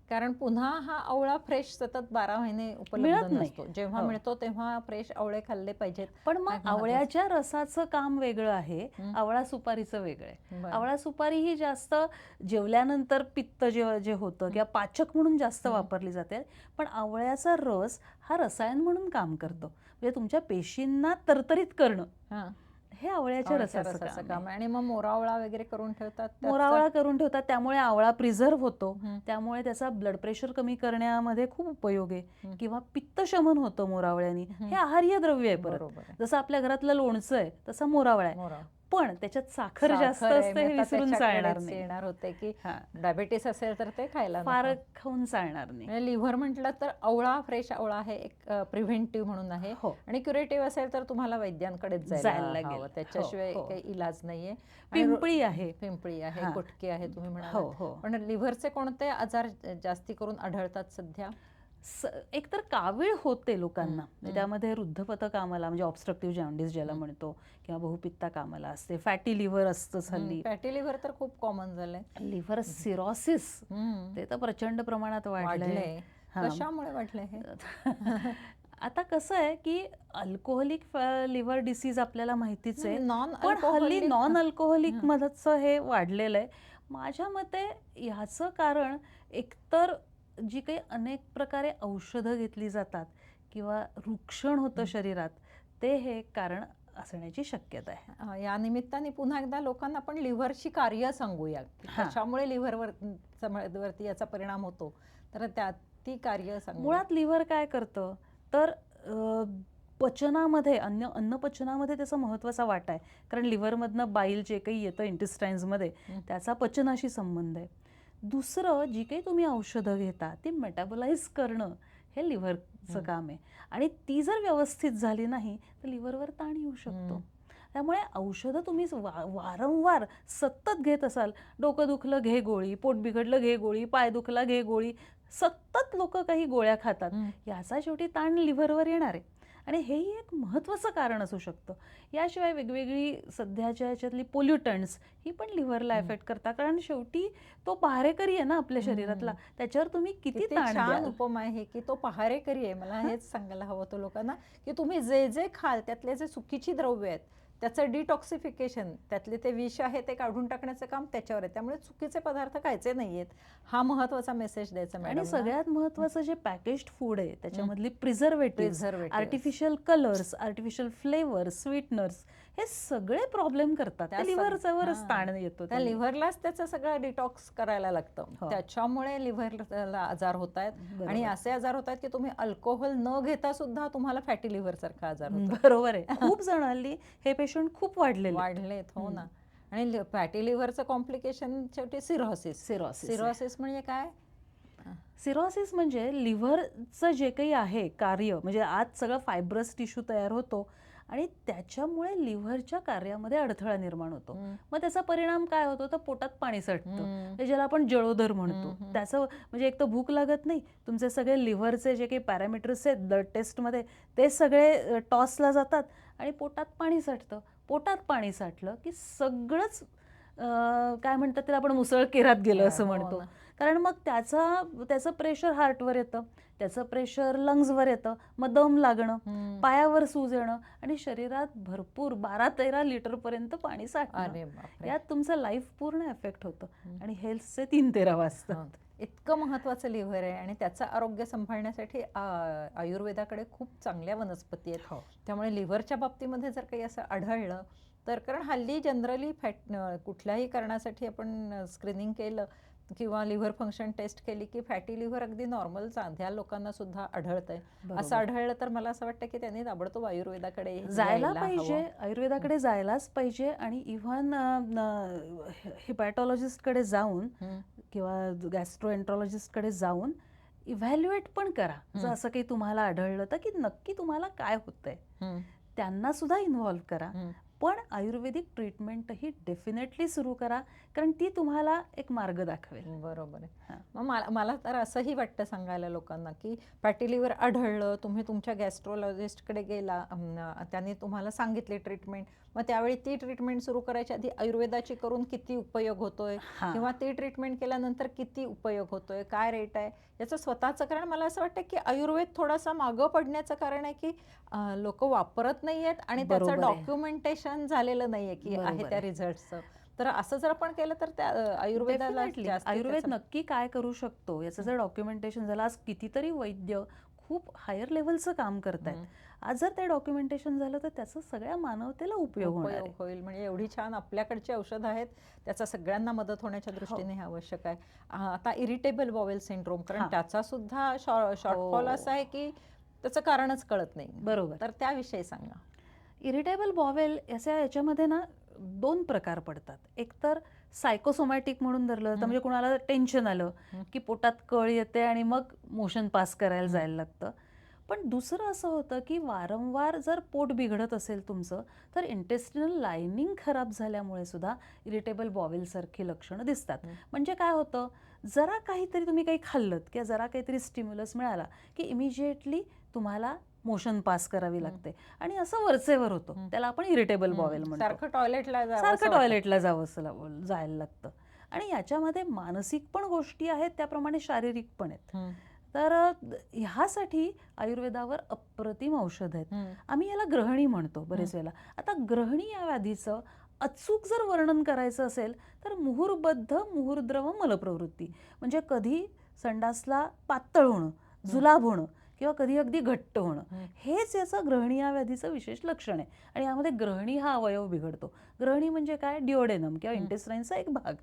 कारण पुन्हा हा आवळा फ्रेश सतत 12 महिने उपलब्ध नसतो. जेव्हा मिळतो तेव्हा फ्रेश आवळे खाल्ले पाहिजेत. पण मग आवळ्याच्या रसाचं काम वेगळं आहे, आवळा सुपारीचं वेगळं आहे. आवळा सुपारी ही जास्त जेवल्यानंतर पित्त जे होतं किंवा पाचक म्हणून जास्त वापरली जाते, पण आवळ्याचा रस हा रसायन म्हणून काम करतो. म्हणजे तुमच्या पेशींना तरतरीत करणं हे आवळ्याच्या रसाचं काम आहे. आणि मग मोरावळा वगैरे करून ठेवतात. मोरावळा करून ठेवतात, त्यामुळे आवळा प्रिझर्व्ह होतो. त्यामुळे त्याचा ब्लड प्रेशर कमी करण्यामध्ये खूप उपयोग आहे. किंवा पित्त शमन होतं मोरावळ्यानी. हे आहार्य द्रव्य आहे. परत जसं आपल्या घरातलं लोणचं आहे तसं मोरावळा आहे, पण त्याच्यात साखर जास्त असते हे विसरून चालणार नाही. येणार होते की डायबिटीस असेल तर ते खायला फार खाऊन चालणार नाही. लिव्हर म्हटलं तर आवळा, फ्रेश आवळा हे एक प्रिव्हेंटिव्ह म्हणून आहे. आणि क्युरेटिव्ह असेल तर तुम्हाला वैद्यांकडेच जायला लागेल, त्याच्याशिवाय काही इलाज नाहीये. पिंपळी आहे, गुटकी आहे तुम्ही म्हणाला. पण लिव्हरचे कोणते आजार जास्ती करून आढळतात सध्या? एकतर कावीळ होते लोकांना, त्यामध्ये वृद्धपत कामाला म्हणजे ऑब्स्ट्रक्टिव्ह जॉन्डिस ज्याला म्हणतो, किंवा बहुपित्ता कामाला असते. फॅटी लिव्हर असतं हल्ली. फॅटी लिव्हर तर खूप कॉमन झालंय. लिव्हर सिरोसिस ते तर प्रचंड प्रमाणात वाढलंय. कशामुळे वाढलंय हे? आता कसं आहे की अल्कोहोलिक लिव्हर डिसीज आपल्याला माहितीच आहे, नॉन पण हल्ली नॉन अल्कोहोलिक हं. मधचं हे वाढलेलं आहे. माझ्या मते ह्याचं कारण एकतर जी काही अनेक प्रकारे औषधं घेतली जातात किंवा रुक्षण होतं शरीरात, ते हे एक कारण असण्याची शक्यता आहे. या निमित्ताने पुन्हा एकदा लोकांना आपण लिव्हरची कार्य सांगूया की हां. कशामुळे वरती याचा परिणाम होतो, तर ती कार्य सांगू. मुळात लिव्हर काय करतं तर पचनामध्ये अन्नपचनामध्ये त्याचा महत्त्वाचा वाटा आहे. कारण लिव्हरमधनं बाईल जे काही येतं इंटेस्टाईन्समध्ये त्याचा पचनाशी संबंध आहे. दुसरं जी काही तुम्ही औषधं घेता ती मेटाबोलाइज करणं हे लिव्हरचं काम आहे, आणि ती जर व्यवस्थित झाली नाही तर लिव्हरवर ताण येऊ शकतो. त्यामुळे औषधं तुम्ही वारंवार सतत घेत असाल, डोकं दुखलं घे गोळी, पोट बिघडलं घे गोळी, पाय दुखला घे गोळी, सतत लोक काही गोळ्या खातात, याचा शेवटी ताण लिव्हरवर येणार आहे, आणि हेही एक महत्त्वाचं कारण असू शकतं. याशिवाय वेगवेगळी सध्याच्या ह्याच्यातली पोल्युटंट्स ही पण लिव्हरला एफेक्ट करतात, कारण शेवटी तो पहारेकरी आहे ना आपल्या शरीरातला, त्याच्यावर तुम्ही किती ताण छान द्याल. उपमा आहे की तो पहारेकरी आहे. मला हेच सांगायला हवं होतं लोकांना की तुम्ही जे जे खाल त्यातले जे चुकीची द्रव्य आहेत त्याचं डिटॉक्सिफिकेशन, त्यातले ते विष आहे ते काढून टाकण्याचं काम त्याच्यावर आहे. त्यामुळे चुकीचे पदार्थ खायचे नाहीयेत, हा महत्त्वाचा मेसेज द्यायचा आणि मॅडम. सगळ्यात महत्त्वाचं जे पॅकेज्ड फूड आहे त्याच्यामधली preservative, artificial colours, artificial flavour, sweeteners, हे सगळे प्रॉब्लेम करतात. त्या लिव्हरवरच ताण येतो. त्या लिव्हरलाच त्याचं सगळं डिटॉक्स करायला लागतं. त्याच्यामुळे लिव्हरला आजार होत आहेत, आणि असे आजार होत आहेत की तुम्ही अल्कोहोल न घेता सुद्धा तुम्हाला फॅटी लिव्हर सारखा आजार होतो. बरोबर आहे. खूप जण हल्ली हे पेशंट खूप वाढलेत. हो ना. आणि फॅटी लिव्हरचं कॉम्प्लिकेशन शेवटी सिरोसिस म्हणजे काय? सिरोसिस म्हणजे लिव्हरचं जे काही आहे कार्य, म्हणजे आज सगळं फायब्रस टिश्यू तयार होतो आणि त्याच्यामुळे लिव्हरच्या कार्यामध्ये अडथळा निर्माण होतो. मग त्याचा परिणाम काय होतो तर पोटात पाणी साठतं, ज्याला आपण जळोदर म्हणतो. त्याचं म्हणजे एक तर भूक लागत नाही, तुमचे सगळे लिव्हरचे जे काही पॅरामीटर्स आहेत ब्लड टेस्टमध्ये ते सगळे टॉसला जातात आणि पोटात पाणी साठतं. पोटात पाणी साठलं की सगळंच काय म्हणतात त्याला आपण मुसळकेरात गेलं असं म्हणतो. कारण मग त्याचं प्रेशर हार्टवर येतं, त्याचं प्रेशर लंग्सवर येतं, मग दम लागणं, पायावर सूज येणं, आणि शरीरात भरपूर 12-13 लिटरपर्यंत पाणी साठणं, यात तुमचं लाईफ पूर्ण एफेक्ट होतं आणि हेल्थचे 3-13 वाजतात. इतकं महत्त्वाचं लिव्हर आहे, आणि त्याचं आरोग्य सांभाळण्यासाठी आयुर्वेदाकडे खूप चांगल्या वनस्पती आहेत. त्यामुळे लिव्हरच्या बाबतीमध्ये जर काही असं आढळलं तर, कारण हल्ली जनरली कुठल्याही कारणासाठी आपण स्क्रीनिंग केलं किंवा लिव्हर फंक्शन टेस्ट केली की फॅटी लिव्हर अगदी नॉर्मल साध्या लोकांना सुद्धा आढळतंय. असं आढळलं तर मला असं वाटतं की त्यांनी ताबडतोब आयुर्वेदाकडे जायला पाहिजे, आयुर्वेदाकडे जायलाच पाहिजे, आणि इव्हन हिपॅटॉलॉजिस्टकडे जाऊन किंवा गॅस्ट्रोएंट्रॉलॉजिस्टकडे जाऊन इव्हॅल्युएट पण करा. जर असं काही तुम्हाला आढळलं तर की नक्की तुम्हाला काय होतंय, त्यांना सुद्धा इन्व्हॉल्व करा. पण आयुर्वेदिक ट्रीटमेंट ही डेफिनेटली सुरू करा, कारण ती तुम्हाला एक मार्ग दाखवेल. बरोबर आहे. मग मला तर असंही वाटतं सांगायला लोकांना की फॅटी लिव्हर आढळलं, तुम्ही तुमच्या गॅस्ट्रोलॉजिस्टकडे गेला, त्यांनी तुम्हाला सांगितली ट्रीटमेंट, मग त्यावेळी ती ट्रीटमेंट सुरू करायच्या आधी आयुर्वेदाची करून किती उपयोग होतोय, किंवा ती ट्रीटमेंट केल्यानंतर किती उपयोग होतोय, काय रेट आहे, याचं स्वतःचं. कारण मला असं वाटतं की आयुर्वेद थोडासा मागं पडण्याचं कारण आहे की लोक वापरत नाहीयेत आणि त्याचं डॉक्युमेंटेशन झालेलं नाहीये की आहे त्या रिझल्टचं. तर असं जर आपण केलं तर त्या आयुर्वेदाला आयुर्वेद नक्की काय करू शकतो याचं जर डॉक्युमेंटेशन झालं, आज कितीतरी वैद्य खूप हायर लेवलचं काम करतायत, आज जर ते डॉक्युमेंटेशन झालं तर त्याचा सगळ्या मानवतेला उपयोग होईल. म्हणजे एवढी छान आपल्याकडची औषधं आहेत, त्याचा सगळ्यांना मदत होण्याच्या दृष्टीने हे आवश्यक आहे. आता इरिटेबल बॉवेल सिंड्रोम, कारण त्याचा सुद्धा शॉर्टफॉल असा आहे की त्याचं कारणच कळत नाही. बरोबर. तर त्याविषयी सांगा. इरिटेबल बॉवेल याच्यामध्ये ना 2 प्रकार पडतात. एक तर सायकोसोमॅटिक म्हणून धरलं तर म्हणजे कुणाला टेन्शन आलं की पोटात कळ येते आणि मग मोशन पास करायला जायला लागतं. पण दुसरं असं होतं की वारंवार जर पोट बिघडत असेल तुमचं तर इंटेस्टिनल लायनिंग खराब झाल्यामुळे सुद्धा इरिटेबल बॉवेलसारखी लक्षणं दिसतात. म्हणजे काय होतं, जरा काहीतरी तुम्ही काही खाल्लत किंवा जरा काहीतरी स्टिम्युलस मिळाला की इमिजिएटली तुम्हाला मोशन पास करावी लागते, आणि असं वरचेवर होतं. त्याला आपण इरिटेबल बॉवेल म्हणतो. सारखं टॉयलेटला जायला लागतं. आणि याच्यामध्ये मानसिक पण गोष्टी आहेत, त्याप्रमाणे शारीरिक पण आहेत. तर ह्यासाठी आयुर्वेदावर अप्रतिम औषध आहेत. हम्म. आम्ही याला ग्रहणी म्हणतो बरेच वेळेला. आता ग्रहणी या व्याधीचं अचूक जर वर्णन करायचं असेल तर मुहुर्बद्ध मुहुर्द्रव मलप्रवृत्ती, म्हणजे कधी संडासला पातळ होणं, जुलाब होणं किंवा कधी अगदी घट्ट होणं, हेच याचं ग्रहणी या व्याधीचं विशेष लक्षण आहे. आणि यामध्ये ग्रहणी हा अवयव बिघडतो. ग्रहणी म्हणजे काय, डिओडेनम किंवा इंटेस्टाईनचा एक भाग.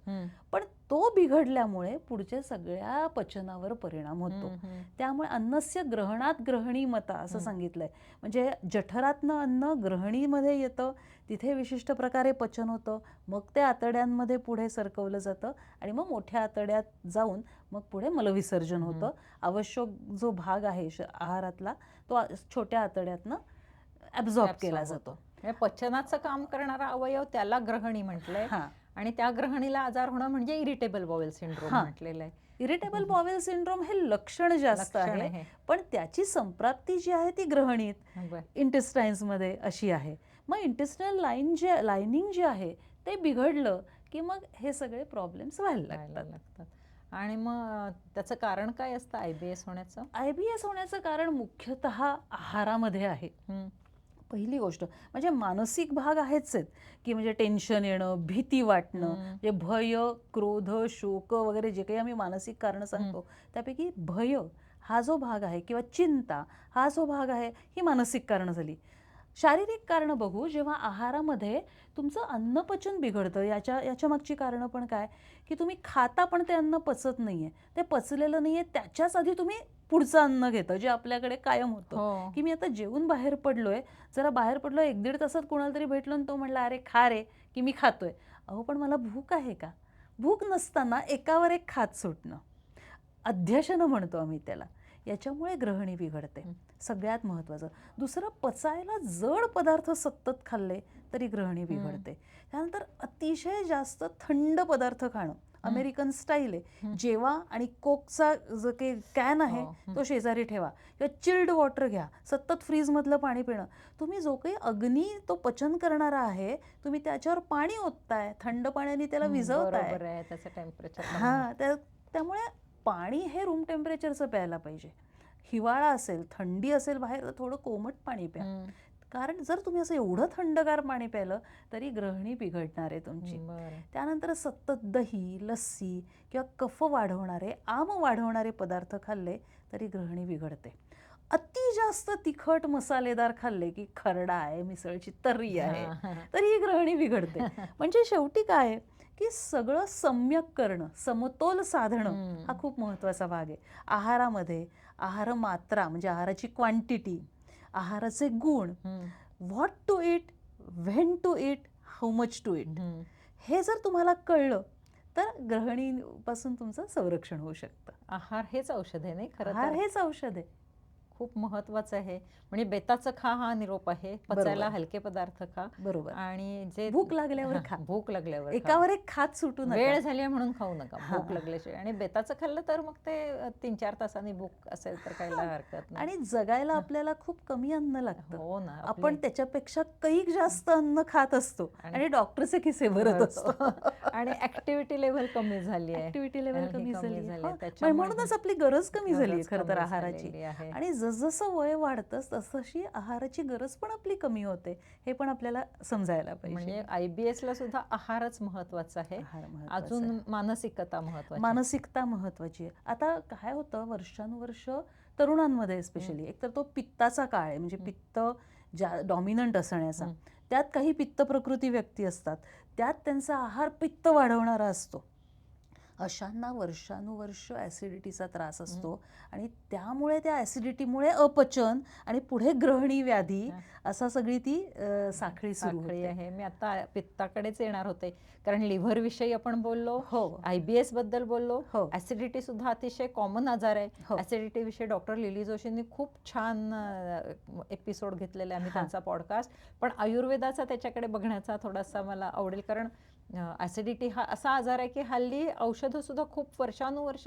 पण तो बिघडल्यामुळे पुढच्या सगळ्या पचनावर परिणाम होतो. त्यामुळे अन्नस्य ग्रहणात ग्रहणी मता असं सांगितलंय. म्हणजे जठरातनं अन्न ग्रहणीमध्ये येतं, तिथे विशिष्ट प्रकारे पचन होतं, मग ते आतड्यांमध्ये पुढे सरकवलं जातं आणि मग मोठ्या आतड्यात जाऊन मग पुढे मलविसर्जन होतं. आवश्यक जो भाग आहे आहारातला तो छोट्या आतड्यातनं ॲब्झॉर्ब केला जातो. पचनाचं काम करणारा अवयव त्याला ग्रहणी म्हटलंय. आणि त्या ग्रहणीला आजार होणं म्हणजे इरिटेबल बॉवेल सिंड्रोम म्हटलेलं आहे. इरिटेबल बॉवेल सिंड्रोम हे लक्षण जास्त आहे, पण त्याची संप्राप्ती जी आहे ती ग्रहणीत इंटेस्टाईन्समध्ये अशी आहे. मग इंटेस्टाईनल लाइनिंग जे आहे ते बिघडलं की मग हे सगळे प्रॉब्लेम्स व्हायला लागतात. आणि मग त्याचं कारण काय असतं IBS होण्याचं? IBS होण्याचं कारण मुख्यतः आहारामध्ये आहे. पहिली गोष्ट म्हणजे मानसिक भाग आहेच आहेत, की म्हणजे टेन्शन येणं, भीती वाटणं, म्हणजे भय, क्रोध, शोक वगैरे जे काही आम्ही मानसिक कारण सांगतो त्यापैकी भय हा जो भाग आहे किंवा चिंता हा जो भाग आहे ही मानसिक कारणं झाली. शारीरिक कारणं बघू, जेव्हा आहारामध्ये तुमचं अन्नपचन बिघडतं, याच्या मागची कारणं पण काय, की तुम्ही खाता पण ते अन्न पचत नाहीये, ते पचलेलं नाहीये, त्याच्याच आधी तुम्ही पुढचं अन्न घेतं जे आपल्याकडे कायम होतं. की मी आता जेवून बाहेर पडलोय, जरा बाहेर पडलोय, 1-1.5 तासात कोणाला तरी भेटलो आणि तो म्हणला अरे खा रे, की मी खातोय. अहो पण मला भूक आहे का? भूक नसताना एकावर एक खात सुटणं, अध्यशनं म्हणतो आम्ही त्याला, याच्यामुळे ग्रहणी बिघडते. सगळ्यात महत्त्वाचं. दुसरं, पचायला जड पदार्थ सतत खाल्ले तरी ग्रहणी बिघडते. त्यानंतर अतिशय जास्त थंड पदार्थ खाणं अमेरिकन स्टाईल आहे. जेवा आणि कोकचा जो काही कॅन आहे तो शेजारी ठेवा किंवा चिल्ड वॉटर घ्या, सतत फ्रीजमधलं पाणी पिणं. तुम्ही जो काही अग्नी तो पचन करणारा आहे तुम्ही त्याच्यावर पाणी ओतताय, थंड पाण्याने त्याला विझवताय. त्यामुळे पाणी हे रूम टेम्परेचरचं प्यायला पाहिजे. हिवाळा असेल, थंडी असेल बाहेर, तर थोडं कोमट पाणी प्या. कारण जर तुम्ही असं एवढं थंडगार पाणी प्यायलं तरी ग्रहणी बिघडणार आहे तुमची. त्यानंतर सतत दही, लस्सी किंवा कफ वाढवणारे, आम वाढवणारे पदार्थ खाल्ले तरी ग्रहणी बिघडते. अति जास्त तिखट मसालेदार खाल्ले की खरडा आहे, मिसळची तर्री आहे, तरी ही ग्रहणी बिघडते. म्हणजे शेवटी काय की सगळं सम्यक करणं, समतोल साधणं हा खूप महत्त्वाचा भाग आहे. आहारामध्ये आहार मात्रा म्हणजे आहाराची क्वांटिटी, आहाराचे गुण, what to eat, when to eat, how much to eat, हे जर तुम्हाला कळलं तर ग्रहणीपासून तुमचं संरक्षण होऊ शकतं. आहार हेच औषध आहे नाही? खरं आहार हेच औषध आहे. खूप महत्वाचं आहे. म्हणजे बेताचं खा हा निरोप आहे. पचायला हलके पदार्थ खा. बरोबर. आणि जे भूक लागल्यावर खा. भूक लागल्यावर एकावर एक खात सुटू नका. वेळ झाली म्हणून खाऊ नका, भूक लागल्याशिवाय. आणि बेताचं खाल्लं तर मग ते 3-4 तासांनी भूक असेल तर खायला हरकत नाही. आणि जगायला आपल्याला खूप कमी अन्न लागतं. हो ना. आपण त्याच्यापेक्षा कैक जास्त अन्न खात असतो आणि डॉक्टरचे खिसे भरत असतो. आणि ऍक्टिव्हिटी लेव्हल कमी झाली आहे. ऍक्टिव्हिटी लेव्हल कमी झाली. म्हणूनच आपली गरज कमी झाली खरं तर आहाराची. आणि जसं वय वाढतं तशी आहाराची गरज पण आपली कमी होते, हे पण आपल्याला समजायला पाहिजे. म्हणजे IBS ला सुद्धा आहारच महत्वाचा आहे. अजून मानसिकता महत्वाची. मानसिकता महत्वाची आहे. आता काय होतं, वर्षानुवर्ष तरुणांमध्ये स्पेशली एकतर तो पित्ताचा काळ आहे, म्हणजे पित्त डॉमिनंट असण्याचा. त्यात काही पित्त प्रकृती व्यक्ती असतात, त्यात त्यांचा आहार पित्त वाढवणारा असतो. अशांना वर्षानुवर्ष ॲसिडिटीचा त्रास असतो आणि त्यामुळे त्या ॲसिडिटीमुळे अपचन आणि पुढे ग्रहणी व्याधी असा सगळी ती साखळी सुरू आहे. मी आता पित्ताकडेच येणार होते, कारण लिव्हर विषयी आपण बोललो, IBS बद्दल बोललो, ॲसिडिटी सुद्धा अतिशय कॉमन आजार आहे. ॲसिडिटी विषयी डॉक्टर लिली जोशींनी खूप छान एपिसोड घेतलेला आहे, आम्ही त्यांचा पॉडकास्ट. पण आयुर्वेदाचा त्याच्याकडे बघण्याचा थोडासा मला आवडेल, कारण ॲसिडिटी हा असा आजार आहे की हल्ली औषधं सुद्धा खूप वर्षानुवर्ष,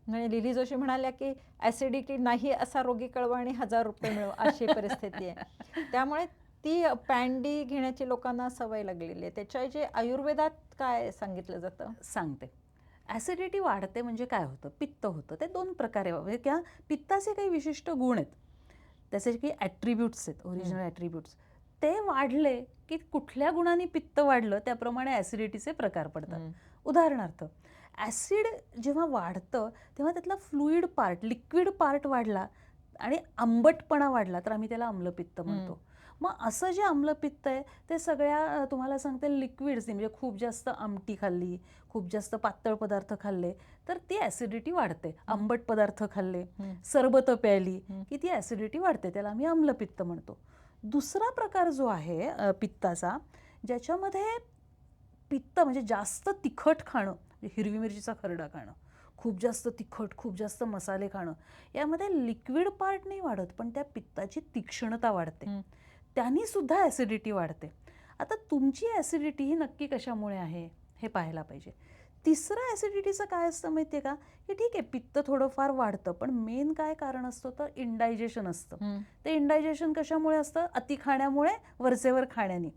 म्हणजे लिली जोशी म्हणाल्या की ॲसिडिटी नाही असा रोगी कळवा आणि 1000 रुपये मिळवा, अशी परिस्थिती आहे. त्यामुळे ती पॅन्डी घेण्याची लोकांना सवय लागलेली आहे. त्याच्या जे आयुर्वेदात काय सांगितलं जातं? सांगते. ॲसिडिटी वाढते म्हणजे काय होतं, पित्त होतं. ते 2 प्रकारे म्हणजे त्या पित्ताचे काही विशिष्ट गुण आहेत, त्याचे काही ॲट्रिब्यूट्स आहेत, ओरिजिनल ॲट्रिब्यूट्स. ते वाढले की कुठल्या गुणांनी पित्त वाढलं त्याप्रमाणे ॲसिडिटीचे प्रकार पडतात. उदाहरणार्थ, ॲसिड जेव्हा वाढतं तेव्हा त्यातला फ्लुइड पार्ट, लिक्विड पार्ट वाढला आणि आंबटपणा वाढला तर आम्ही त्याला आम्लपित्त म्हणतो. मग असं जे आम्लपित्त आहे ते सगळ्या तुम्हाला सांगते लिक्विड्सनी, म्हणजे खूप जास्त आमटी खाल्ली, खूप जास्त पातळ पदार्थ खाल्ले तर ती ॲसिडिटी वाढते. आंबट पदार्थ खाल्ले, सरबतं प्यायली की ती ॲसिडिटी वाढते, त्याला आम्ही आम्लपित्त म्हणतो. दुसरा प्रकार जो आहे पित्ताचा, ज्याच्यामध्ये पित्त म्हणजे जास्त तिखट खाणं, हिरवी मिरचीचा खरडा खाणं, खूप जास्त तिखट, खूप जास्त मसाले खाणं, यामध्ये लिक्विड पार्ट नाही वाढत पण त्या पित्ताची तीक्ष्णता वाढते, त्यांनी सुद्धा ॲसिडिटी वाढते. आता तुमची ॲसिडिटी ही नक्की कशामुळे आहे हे पाहायला पाहिजे. तिसरं ॲसिडिटीचं काय असतं माहिती आहे का, की ठीक आहे पित्त थोडंफार वाढतं पण मेन काय कारण असतं तर इंडायजेशन असतं. ते इंडायजेशन कशामुळे असतं, अति खाण्यामुळे, वरचेवर खाण्याने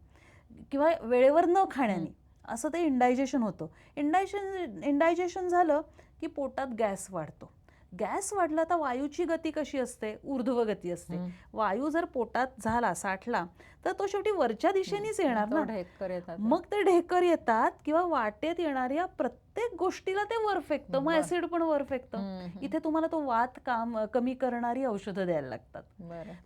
किंवा वेळेवर न खाण्याने, असं ते इंडायजेशन होतं. इंडायजेशन झालं की पोटात गॅस वाढतो. गॅस वाढला तर वायूची गती कशी असते, ऊर्ध्व गती असते. वायू जर पोटात झाला, साठला तर तो शेवटी वरच्या दिशेनेच येणार ना. मग ते ढेकर येतात किंवा वाटेत येणाऱ्या प्रत्येक गोष्टीला ते वर फेकतं, मग ऍसिड पण वर फेकतं. इथे तुम्हाला तो वात कमी करणारी औषधं द्यायला लागतात.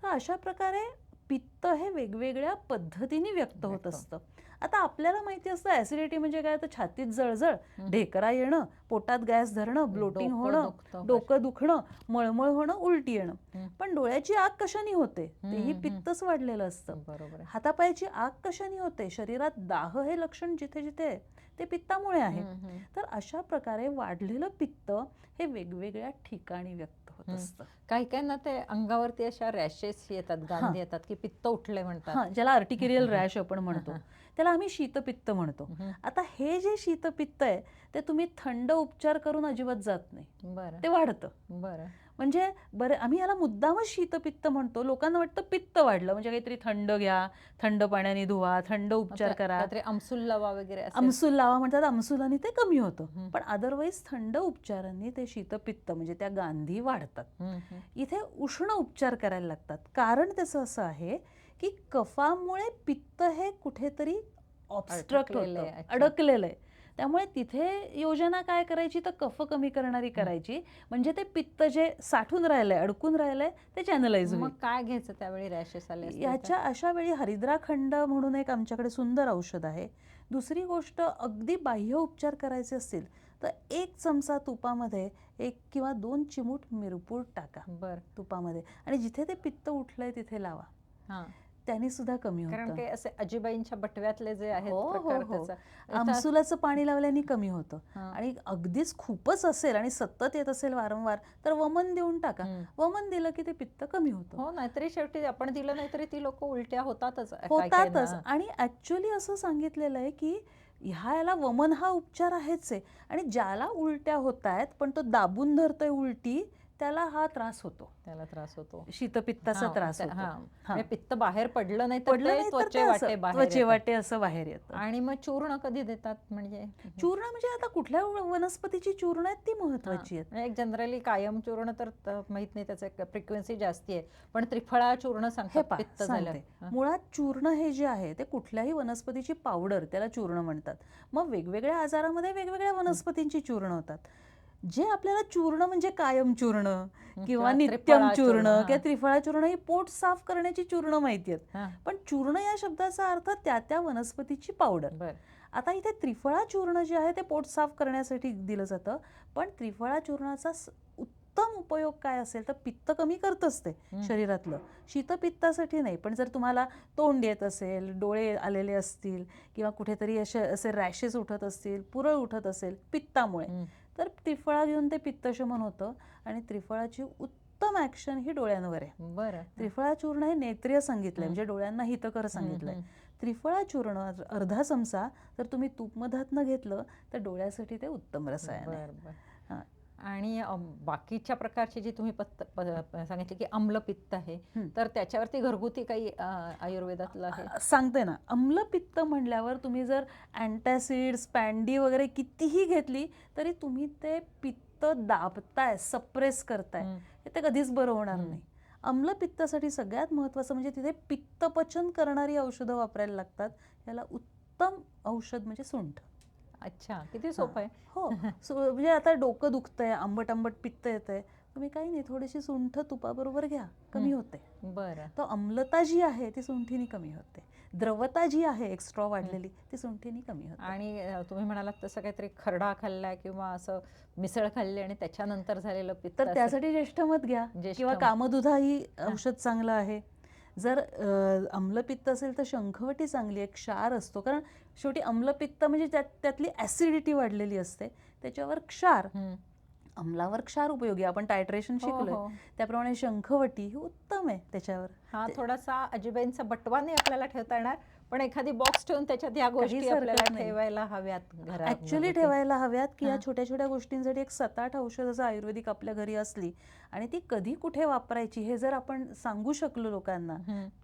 तर अशा प्रकारे पित्त हे वेगवेगळ्या पद्धतीने व्यक्त होत असतं. आता आपल्याला माहिती असतं ऍसिडिटी म्हणजे काय, तर छातीत जळजळ, ढेकरा येणं, पोटात गॅस धरणं, ब्लोटिंग होणं, डोकं दुखणं, मळमळ होणं, उलटी येणं. पण डोळ्याची आग कशाने होते, तेही पित्तच वाढलेलं असतं. हातापायाची आग कशाने होते, शरीरात दाह हे लक्षण जिथे जिथे ते पित्तामुळे आहे. तर अशा प्रकारे वाढलेलं पित्त हे वेगवेगळ्या ठिकाणी व्यक्त होत असतं. काही काही ना ते अंगावरती अशा रॅशेस येतात, गांधी येतात की पित्त उठले म्हणतात, ज्याला आर्टिक्युरियल रॅश आपण म्हणतो, त्याला आम्ही शीतपित्त म्हणतो. आता हे जे शीतपित्त आहे ते तुम्ही थंड उपचार करून अजिबात जात नाही, ते वाढतं. म्हणजे बरं, आम्ही याला मुद्दामच शीतपित्त म्हणतो. लोकांना वाटतं पित्त वाढलं म्हणजे काहीतरी थंड घ्या, थंड पाण्याने धुवा, थंड उपचार करा, आमसूल लावा वगैरे, आमसूल लावा म्हणतात, आमसुलाने ते कमी होतं. पण अदरवाईज थंड उपचारांनी ते शीतपित्त म्हणजे त्या गांधी वाढतात. इथे उष्ण उपचार करायला लागतात. कारण त्याचं असं आहे की कफामुळे पित्त हे कुठेतरी ऑब्स्ट्रक्ट होतं, अडकलेलं आहे. त्यामुळे तिथे योजना काय करायची तर कफ कमी करणारी करायची, म्हणजे ते पित्त जे साठून राहिलंय, अडकून राहिलंय ते चॅनलाइज होईल. मग काय घ्यायचं त्यावेळी रॅशेस आले याच्या अशा वेळी हरिद्राखंड म्हणून एक आमच्याकडे सुंदर औषध आहे. दुसरी गोष्ट, अगदी बाह्य उपचार करायचे असतील तर 1 चमचा तुपामध्ये 1 किंवा 2 चिमूट मिरपूड टाका तुपामध्ये आणि जिथे ते पित्त उठलंय तिथे लावा, त्यांनी सुद्धा कमी होतं. कारण ते असे अजिबाईंच्या बटव्यातले जे आहेत प्रकार, त्याचा आमसुलाचं पाणी लावल्याने कमी होतं. आणि अगदीच खूपच असेल आणि सतत येत असेल वारंवार तर वमन देऊन टाका. वमन दिलं की ते पित्त कमी होतं. हो, नाहीतरी शेवटी आपण दिलं नाही तरी ती लोक उलट्या होतातच. आणि ऍक्च्युअली असं सांगितलेलं आहे की याला वमन हा उपचार आहेच आहे, आणि ज्याला उलट्या होत आहेत पण तो दाबून धरतोय उलटी, त्याला हा त्रास होतो, शीतपित्ताचा त्रास होतो. पित्त बाहेर पडलं नाही तर त्वचे वाटे असं बाहेर येतं. आणि मग चूर्ण कधी देतात, म्हणजे चूर्ण म्हणजे आता कुठल्या वनस्पतीची चूर्ण आहेत ती महत्वाची आहेत. एक जनरली कायम चूर्ण तर माहित नाही, त्याचं फ्रिक्वेन्सी जास्ती आहे, पण त्रिफळा चूर्ण सांगतात पित्त झालं. मुळात चूर्ण हे जे आहे ते कुठल्याही वनस्पतीची पावडर, त्याला चूर्ण म्हणतात. मग वेगवेगळ्या आजारामध्ये वेगवेगळ्या वनस्पतींची चूर्ण होतात. जे आपल्याला चूर्ण म्हणजे कायम चूर्ण किंवा नित्यम चूर्ण किंवा त्रिफळा चूर्ण ही पोट साफ करण्याची चूर्ण माहिती आहेत, पण चूर्ण या शब्दाचा अर्थ त्या त्या वनस्पतीची पावडर. आता इथे त्रिफळा चूर्ण जे आहे ते पोट साफ करण्यासाठी दिलं जातं, पण त्रिफळा चूर्णाचा उत्तम उपयोग काय असेल तर पित्त कमी करतच ते शरीरातलं, शीतपित्तासाठी नाही. पण जर तुम्हाला तोंड येत असेल, डोळे आलेले असतील किंवा कुठेतरी असे रॅशेस उठत असतील, पुरळ उठत असेल पित्तामुळे, तर त्रिफळा घेऊन ते पित्तशमन होतं. आणि त्रिफळाची उत्तम ऍक्शन ही डोळ्यांवर आहे. त्रिफळा चूर्ण हे नेत्रिय सांगितलंय, म्हणजे डोळ्यांना हितकर सांगितलंय. त्रिफळा चूर्ण अर्धा चमचा जर तुम्ही तूप मधात न घेतलं तर डोळ्यासाठी ते उत्तम रसायन आहे. आणि बाकीच्या प्रकारची जी तुम्ही सांगितली की आम्लपित्त आहे, हं. तर त्याच्यावरती घरगुती काही आयुर्वेदातलं आहे? सांगते ना, आम्लपित्त म्हणल्यावर तुम्ही जर अँटॅसिड, स्पॅन्डी वगैरे कितीही घेतली तरी तुम्ही ते पित्त दाबताय, सप्रेस करताय, हं. ते कधीच बरं होणार हं. नाही. आम्लपित्तासाठी सगळ्यात महत्त्वाचं म्हणजे तिथे पित्तपचन करणारी औषधं वापरायला लागतात. याला उत्तम औषध म्हणजे सुंठ. अच्छा, किती सोपं आहे. हो. म्हणजे आता डोकं दुखतंय, आंबट आंबट पित्त येतंय, तुम्ही काही नाही, थोडीशी सुंठ तुपाबरोबर घ्या, कमी होते. बरं. तो आम्लता जी आहे ती सुंठीने कमी होते. द्रवता जी आहे एक्स्ट्रा वाढलेली ती सुंठीने कमी होते. आणि तुम्ही म्हणालात तसं काहीतरी खरडा खाल्लाय किंवा असं मिसळ खाल्ली आणि त्याच्यानंतर झालेलं पित्त तर असेल? त्यासाठी ज्येष्ठमध घ्या किंवा ज्येष्ठमध. कामधुधा ही औषध चांगलं आहे. जर आम्लपित्त असेल तर शंखवटी चांगली आहे, क्षार असतो. कारण शेवटी आम्लपित्त म्हणजे त्यातली ॲसिडिटी वाढलेली असते, त्याच्यावर क्षार, हं. अम्लावर क्षार उपयोगी. आपण टायट्रेशन हो, शिकलोय, हो. त्याप्रमाणे शंखवटी ही उत्तम आहे त्याच्यावर. हा थोडासा अजिबाईंचा बटवा नाही आपल्याला ठेवता येणार, पण एखादी बॉक्स ठेवून त्याच्यात ह्या गोष्टी काहीच हरकत आपल्याला नाही. ठेवायला हव्यात घरात. ॲक्च्युली ठेवायला हव्यात, की या हां. छोट्या छोट्या गोष्टींसाठी एक 7-8 औषधं आयुर्वेदिक आपल्या घरी असली आणि ती कधी कुठे वापरायची हे जर आपण सांगू शकलो लोकांना,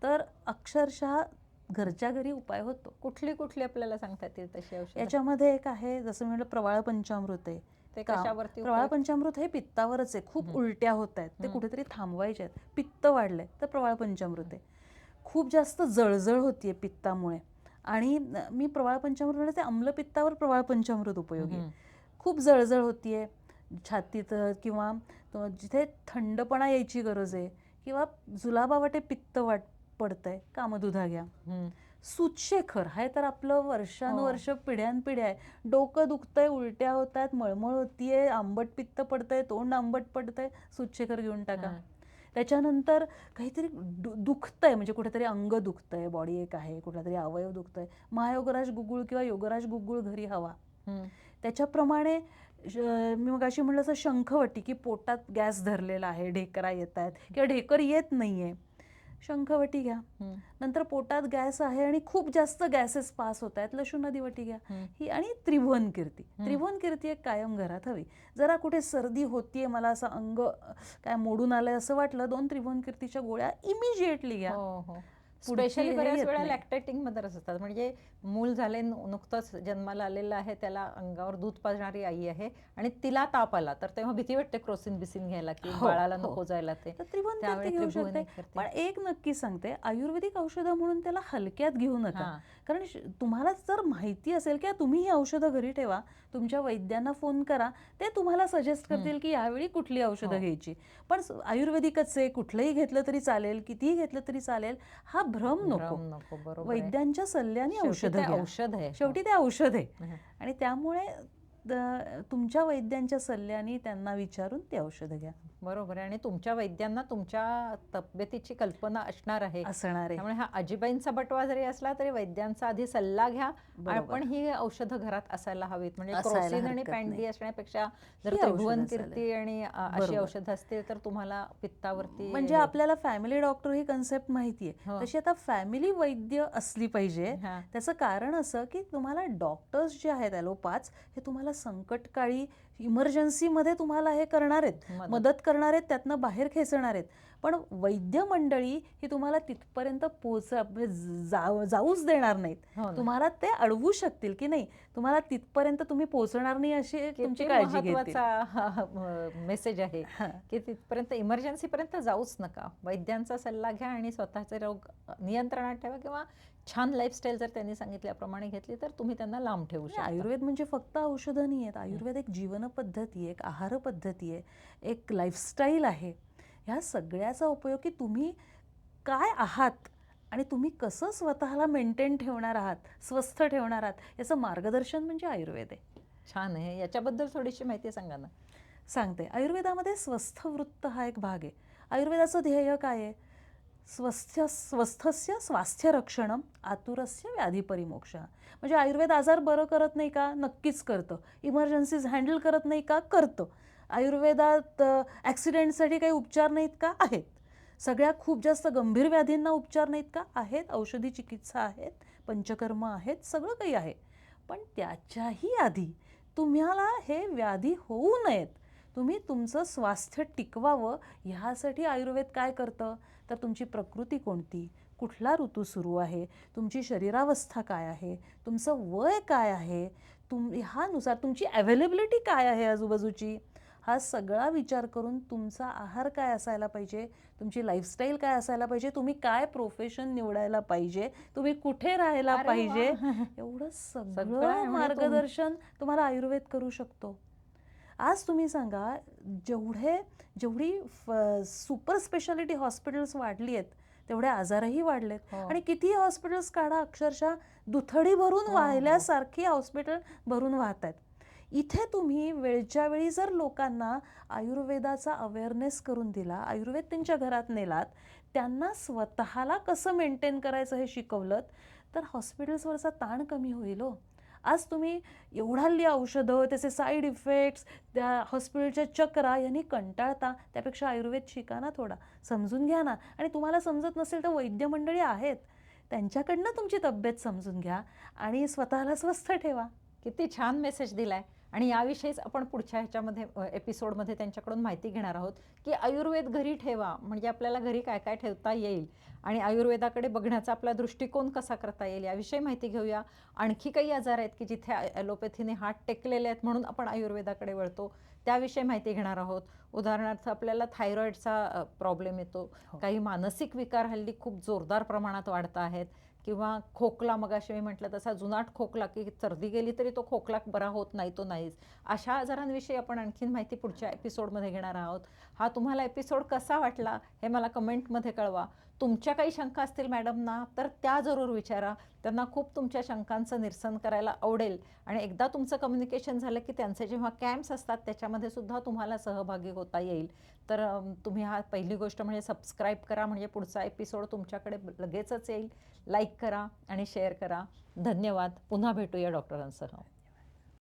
तर अक्षरशः घरच्या घरी उपाय होतो. कुठली कुठली आपल्याला सांगता येतील तशी औषधं? याच्यामध्ये एक आहे, जसं मी म्हटलं, प्रवाळ पंचामृत आहे. ते कशावरती प्रवाळ उपयोग? पंचामृत हे पित्तावरच आहे. खूप उलट्या होत आहेत, ते कुठेतरी थांबवायचे आहेत. पित्त वाढलंय तर प्रवाळ पंचामृत आहे. खूप जास्त जळजळ होतीये पित्तामुळे आणि मी प्रवाळ पंचामृत म्हणलं ते आम्लपित्तावर प्रवाळ पंचामृत उपयोगी आहे. खूप जळजळ होतीये छातीत किंवा जिथे थंडपणा यायची गरज आहे किंवा जुलाबावाटे पित्त पडतंय, कामधुधा घ्या. सूतशेखर हे तर आपलं वर्षानुवर्ष पिढ्यानपिढ्या आहे. डोकं दुखतंय, उलट्या होत आहेत, मळमळ होतीये, आंबट पित्त पडतंय, तोंड आंबट पडतंय, सूतशेखर घेऊन टाका. त्याच्यानंतर काहीतरी दुखतंय, म्हणजे कुठेतरी अंग दुखतंय, बॉडी एक आहे, कुठला तरी अवयव दुखतंय, महायोगराज गुगुळ किंवा योगराज गुगुळ घरी हवा. त्याच्याप्रमाणे मी मगाशी म्हणलं असं शंखवटी, की पोटात गॅस धरलेला आहे, ढेकरा येत आहेत किंवा ढेकर येत नाहीये, शंखवटी घ्या. नंतर पोटात गॅस आहे आणि खूप जास्त गॅसेस पास होत आहेत, लशू नदीवटी घ्या. ही आणि त्रिभुवन कीर्ती. त्रिभुवन कीर्ती एक कायम घरात हवी. जरा कुठे सर्दी होतीये, मला असं अंग काय मोडून आलंय असं वाटलं, 2 त्रिभुवन कीर्तीच्या गोळ्या इमिजिएटली घ्या. स्पेशली बऱ्याच वेळा लॅक्टेटिंग मध्ये असतात, म्हणजे मूल झाले, नुकतंच जन्माला आलेलं आहे, त्याला अंगावर दूध पाजणारी आई आहे आणि तिला ताप आला तर तेव्हा भीती वाटते क्रोसिन बिसिन घ्यायला की बाळाला नको जायला. ते त्रिभुवन कीर्ती घेऊ शकते. पण एक नक्की सांगते, आयुर्वेदिक औषधं म्हणून त्याला हलक्यात घेऊ नका. कारण तुम्हाला जर माहिती असेल की तुम्ही ही औषधं घरी ठेवा, तुमच्या वैद्यांना फोन करा, ते तुम्हाला सजेस्ट करतील की यावेळी कुठली औषधं घ्यायची. पण आयुर्वेदिकच आहे, कुठलंही घेतलं तरी चालेल, कितीही घेतलं तरी चालेल, हा भ्रम नको. वैद्यांच्या सल्ल्याने औषध आहे, शेवटी ते औषध आहे. आणि त्यामुळे तुमच्या वैद्यांच्या सल्ल्याने त्यांना विचारून ते औषधं घ्या. बरोबर आहे. आणि तुमच्या वैद्यांना तुमच्या तब्येतीची कल्पना असणार आहे. त्यामुळे हा अजिबाईंचा बटवा जरी असला तरी वैद्यांचा आधी सल्ला घ्या. पण ही औषधं घरात असायला हवीत. म्हणजे क्रोसिन आणि पॅन्डी असण्यापेक्षा जर त्रिभुवन कीर्ती आणि अशी औषधं असतील तर तुम्हाला पित्तावरती, म्हणजे आपल्याला फॅमिली डॉक्टर ही कन्सेप्ट माहितीये, तशी आता फॅमिली वैद्य असली पाहिजे. त्याचं कारण असं की तुम्हाला डॉक्टर्स जे आहेत ॲलोपॅथ्स, हे तुम्हाला संकटकाळी इमर्जन्सीमध्ये तुम्हाला हे करणार आहेत, मदत करणार आहेत, त्यातनं बाहेर खेचणार आहेत. पण वैद्य मंडळी ही तुम्हाला तिथपर्यंत जाऊच देणार नाहीत. तुम्हाला ते अडवू शकतील की नाही, तुम्हाला तिथपर्यंत तुम्ही पोहोचणार नाही अशी तुमची काळजी घेतील. महत्त्वाचा मेसेज आहे की तिथपर्यंत इमर्जन्सी पर्यंत जाऊच नका. वैद्यांचा सल्ला घ्या आणि स्वतःचे रोग नियंत्रणात ठेवा किंवा छान लाईफस्टाईल जर त्यांनी सांगितल्याप्रमाणे घेतली तर तुम्ही त्यांना लांब ठेवू शकता. आयुर्वेद म्हणजे फक्त औषधं नाही आहेत. आयुर्वेद एक जीवन पद्धती आहे, एक आहार पद्धती आहे, एक लाईफस्टाईल आहे. ह्या सगळ्याचा उपयोग की तुम्ही काय आहात आणि तुम्ही कसं स्वतःला मेंटेन ठेवणार आहात, स्वस्थ ठेवणार आहात, याचं मार्गदर्शन म्हणजे आयुर्वेद आहे. छान आहे. याच्याबद्दल थोडीशी माहिती सांगा ना. सांगते. आयुर्वेदामध्ये स्वस्थ वृत्त हा एक भाग आहे. आयुर्वेदाचं ध्येय काय आहे? स्वस्थस्य स्वास्थ्य रक्षणम आतुरस्य व्याधी परिमोक्षः. म्हणजे आयुर्वेद आजार बरं करत नाही का? नक्कीच करतं. इमर्जन्सीज हँडल करत नाही का? करतं. आयुर्वेदात ॲक्सिडेंटसाठी काही उपचार नाहीत का? आहेत. सगळ्या खूप जास्त गंभीर व्याधींना उपचार नाहीत का? आहेत. औषधी चिकित्सा आहेत, पंचकर्म आहेत, सगळं काही आहे. पण त्याच्याही आधी तुम्हाला हे व्याधी होऊ नयेत, तुम्ही तुमचं स्वास्थ्य टिकवावं ह्यासाठी आयुर्वेद काय करतं, तर तुमची प्रकृती कोणती, कुठला ऋतू सुरू आहे, तुमची शरीरावस्था काय आहे, तुमचं वय काय आहे, ह्यानुसार तुमची अवेलेबिलिटी काय आहे आजूबाजूची, हा सगळा विचार करून तुमचा आहार काय असायला पाहिजे, तुमची लाईफस्टाईल काय असायला पाहिजे, तुम्ही काय प्रोफेशन निवडायला पाहिजे, तुम्ही कुठे राहायला अरे वा. पाहिजे, एवढं सगळं सगळं आहे म्हणजे मार्गदर्शन तुम्हाला आयुर्वेद करू शकतो. आज तुम्ही सांगा, जेवढी सुपर स्पेशालिटी हॉस्पिटल्स वाढली आहेत तेवढे आजारही वाढलेत. हो. आणि किती हॉस्पिटल्स काढा, अक्षरशः दुथडी भरून हो, हो. वाहिल्यासारखी हॉस्पिटल भरून वाहत आहेत. इथे तुम्ही वेळच्या वेळी जर लोकांना आयुर्वेदाचा अवेअरनेस करून दिला, आयुर्वेद त्यांच्या घरात नेलात, त्यांना स्वतःला कसं मेंटेन करायचं हे शिकवलं, तर हॉस्पिटल्सवरचा ताण कमी होईल हो. आज तुम्ही एवढाली औषधं, त्याचे साईड इफेक्ट्स, त्या हॉस्पिटलच्या चक्रा यांनी कंटाळता, त्यापेक्षा आयुर्वेद शिका ना, थोडा समजून घ्या ना. आणि तुम्हाला समजत नसेल तर वैद्य मंडळी आहेत, त्यांच्याकडनं तुमची तब्येत समजून घ्या आणि स्वतःला स्वस्थ ठेवा. किती छान मेसेज दिलाय. आणि याविषयीच आपण पुढच्या ह्याच्यामध्ये एपिसोडमध्ये त्यांच्याकडून माहिती घेणार आहोत की आयुर्वेद घरी ठेवा म्हणजे आपल्याला घरी काय काय ठेवता येईल आणि आयुर्वेदाकडे बघण्याचा आपला दृष्टिकोन कसा करता येईल याविषयी माहिती घेऊया. आणखी काही आजार आहेत की जिथे ॲलोपॅथीने हात टेकलेले आहेत म्हणून आपण आयुर्वेदाकडे वळतो, त्याविषयी माहिती घेणार आहोत. उदाहरणार्थ आपल्याला थायरॉईडचा प्रॉब्लेम येतो, काही मानसिक विकार हल्ली खूप जोरदार प्रमाणात वाढत आहेत, किंवा खोकला, मगाशी मी म्हटलं तसा जुनाट खोकला की सर्दी गेली तरी तो खोकला बरा होत नाही तो नाहीच. अशा आजारांविषयी आपण आणखीन माहिती पुढच्या एपिसोडमध्ये घेणार आहोत. हा तुम्हाला एपिसोड कसा वाटला हे मला कमेंटमध्ये कळवा. तुमच्या काही शंका असतील मॅडमना तर त्या जरूर विचारा, त्यांना खूप तुमच्या शंकांचं निरसन करायला आवडेल. आणि एकदा तुमचं कम्युनिकेशन झालं की त्यांचे जेव्हा कॅम्प्स असतात त्याच्यामध्ये सुद्धा तुम्हाला सहभागी होता येईल. तर तुम्ही पहिली गोष्ट म्हणजे सबस्क्राईब करा, म्हणजे पुढचा एपिसोड तुमच्याकडे लगेचच येईल. लाईक करा आणि शेअर करा. धन्यवाद. पुन्हा भेटूया डॉक्टरांसह.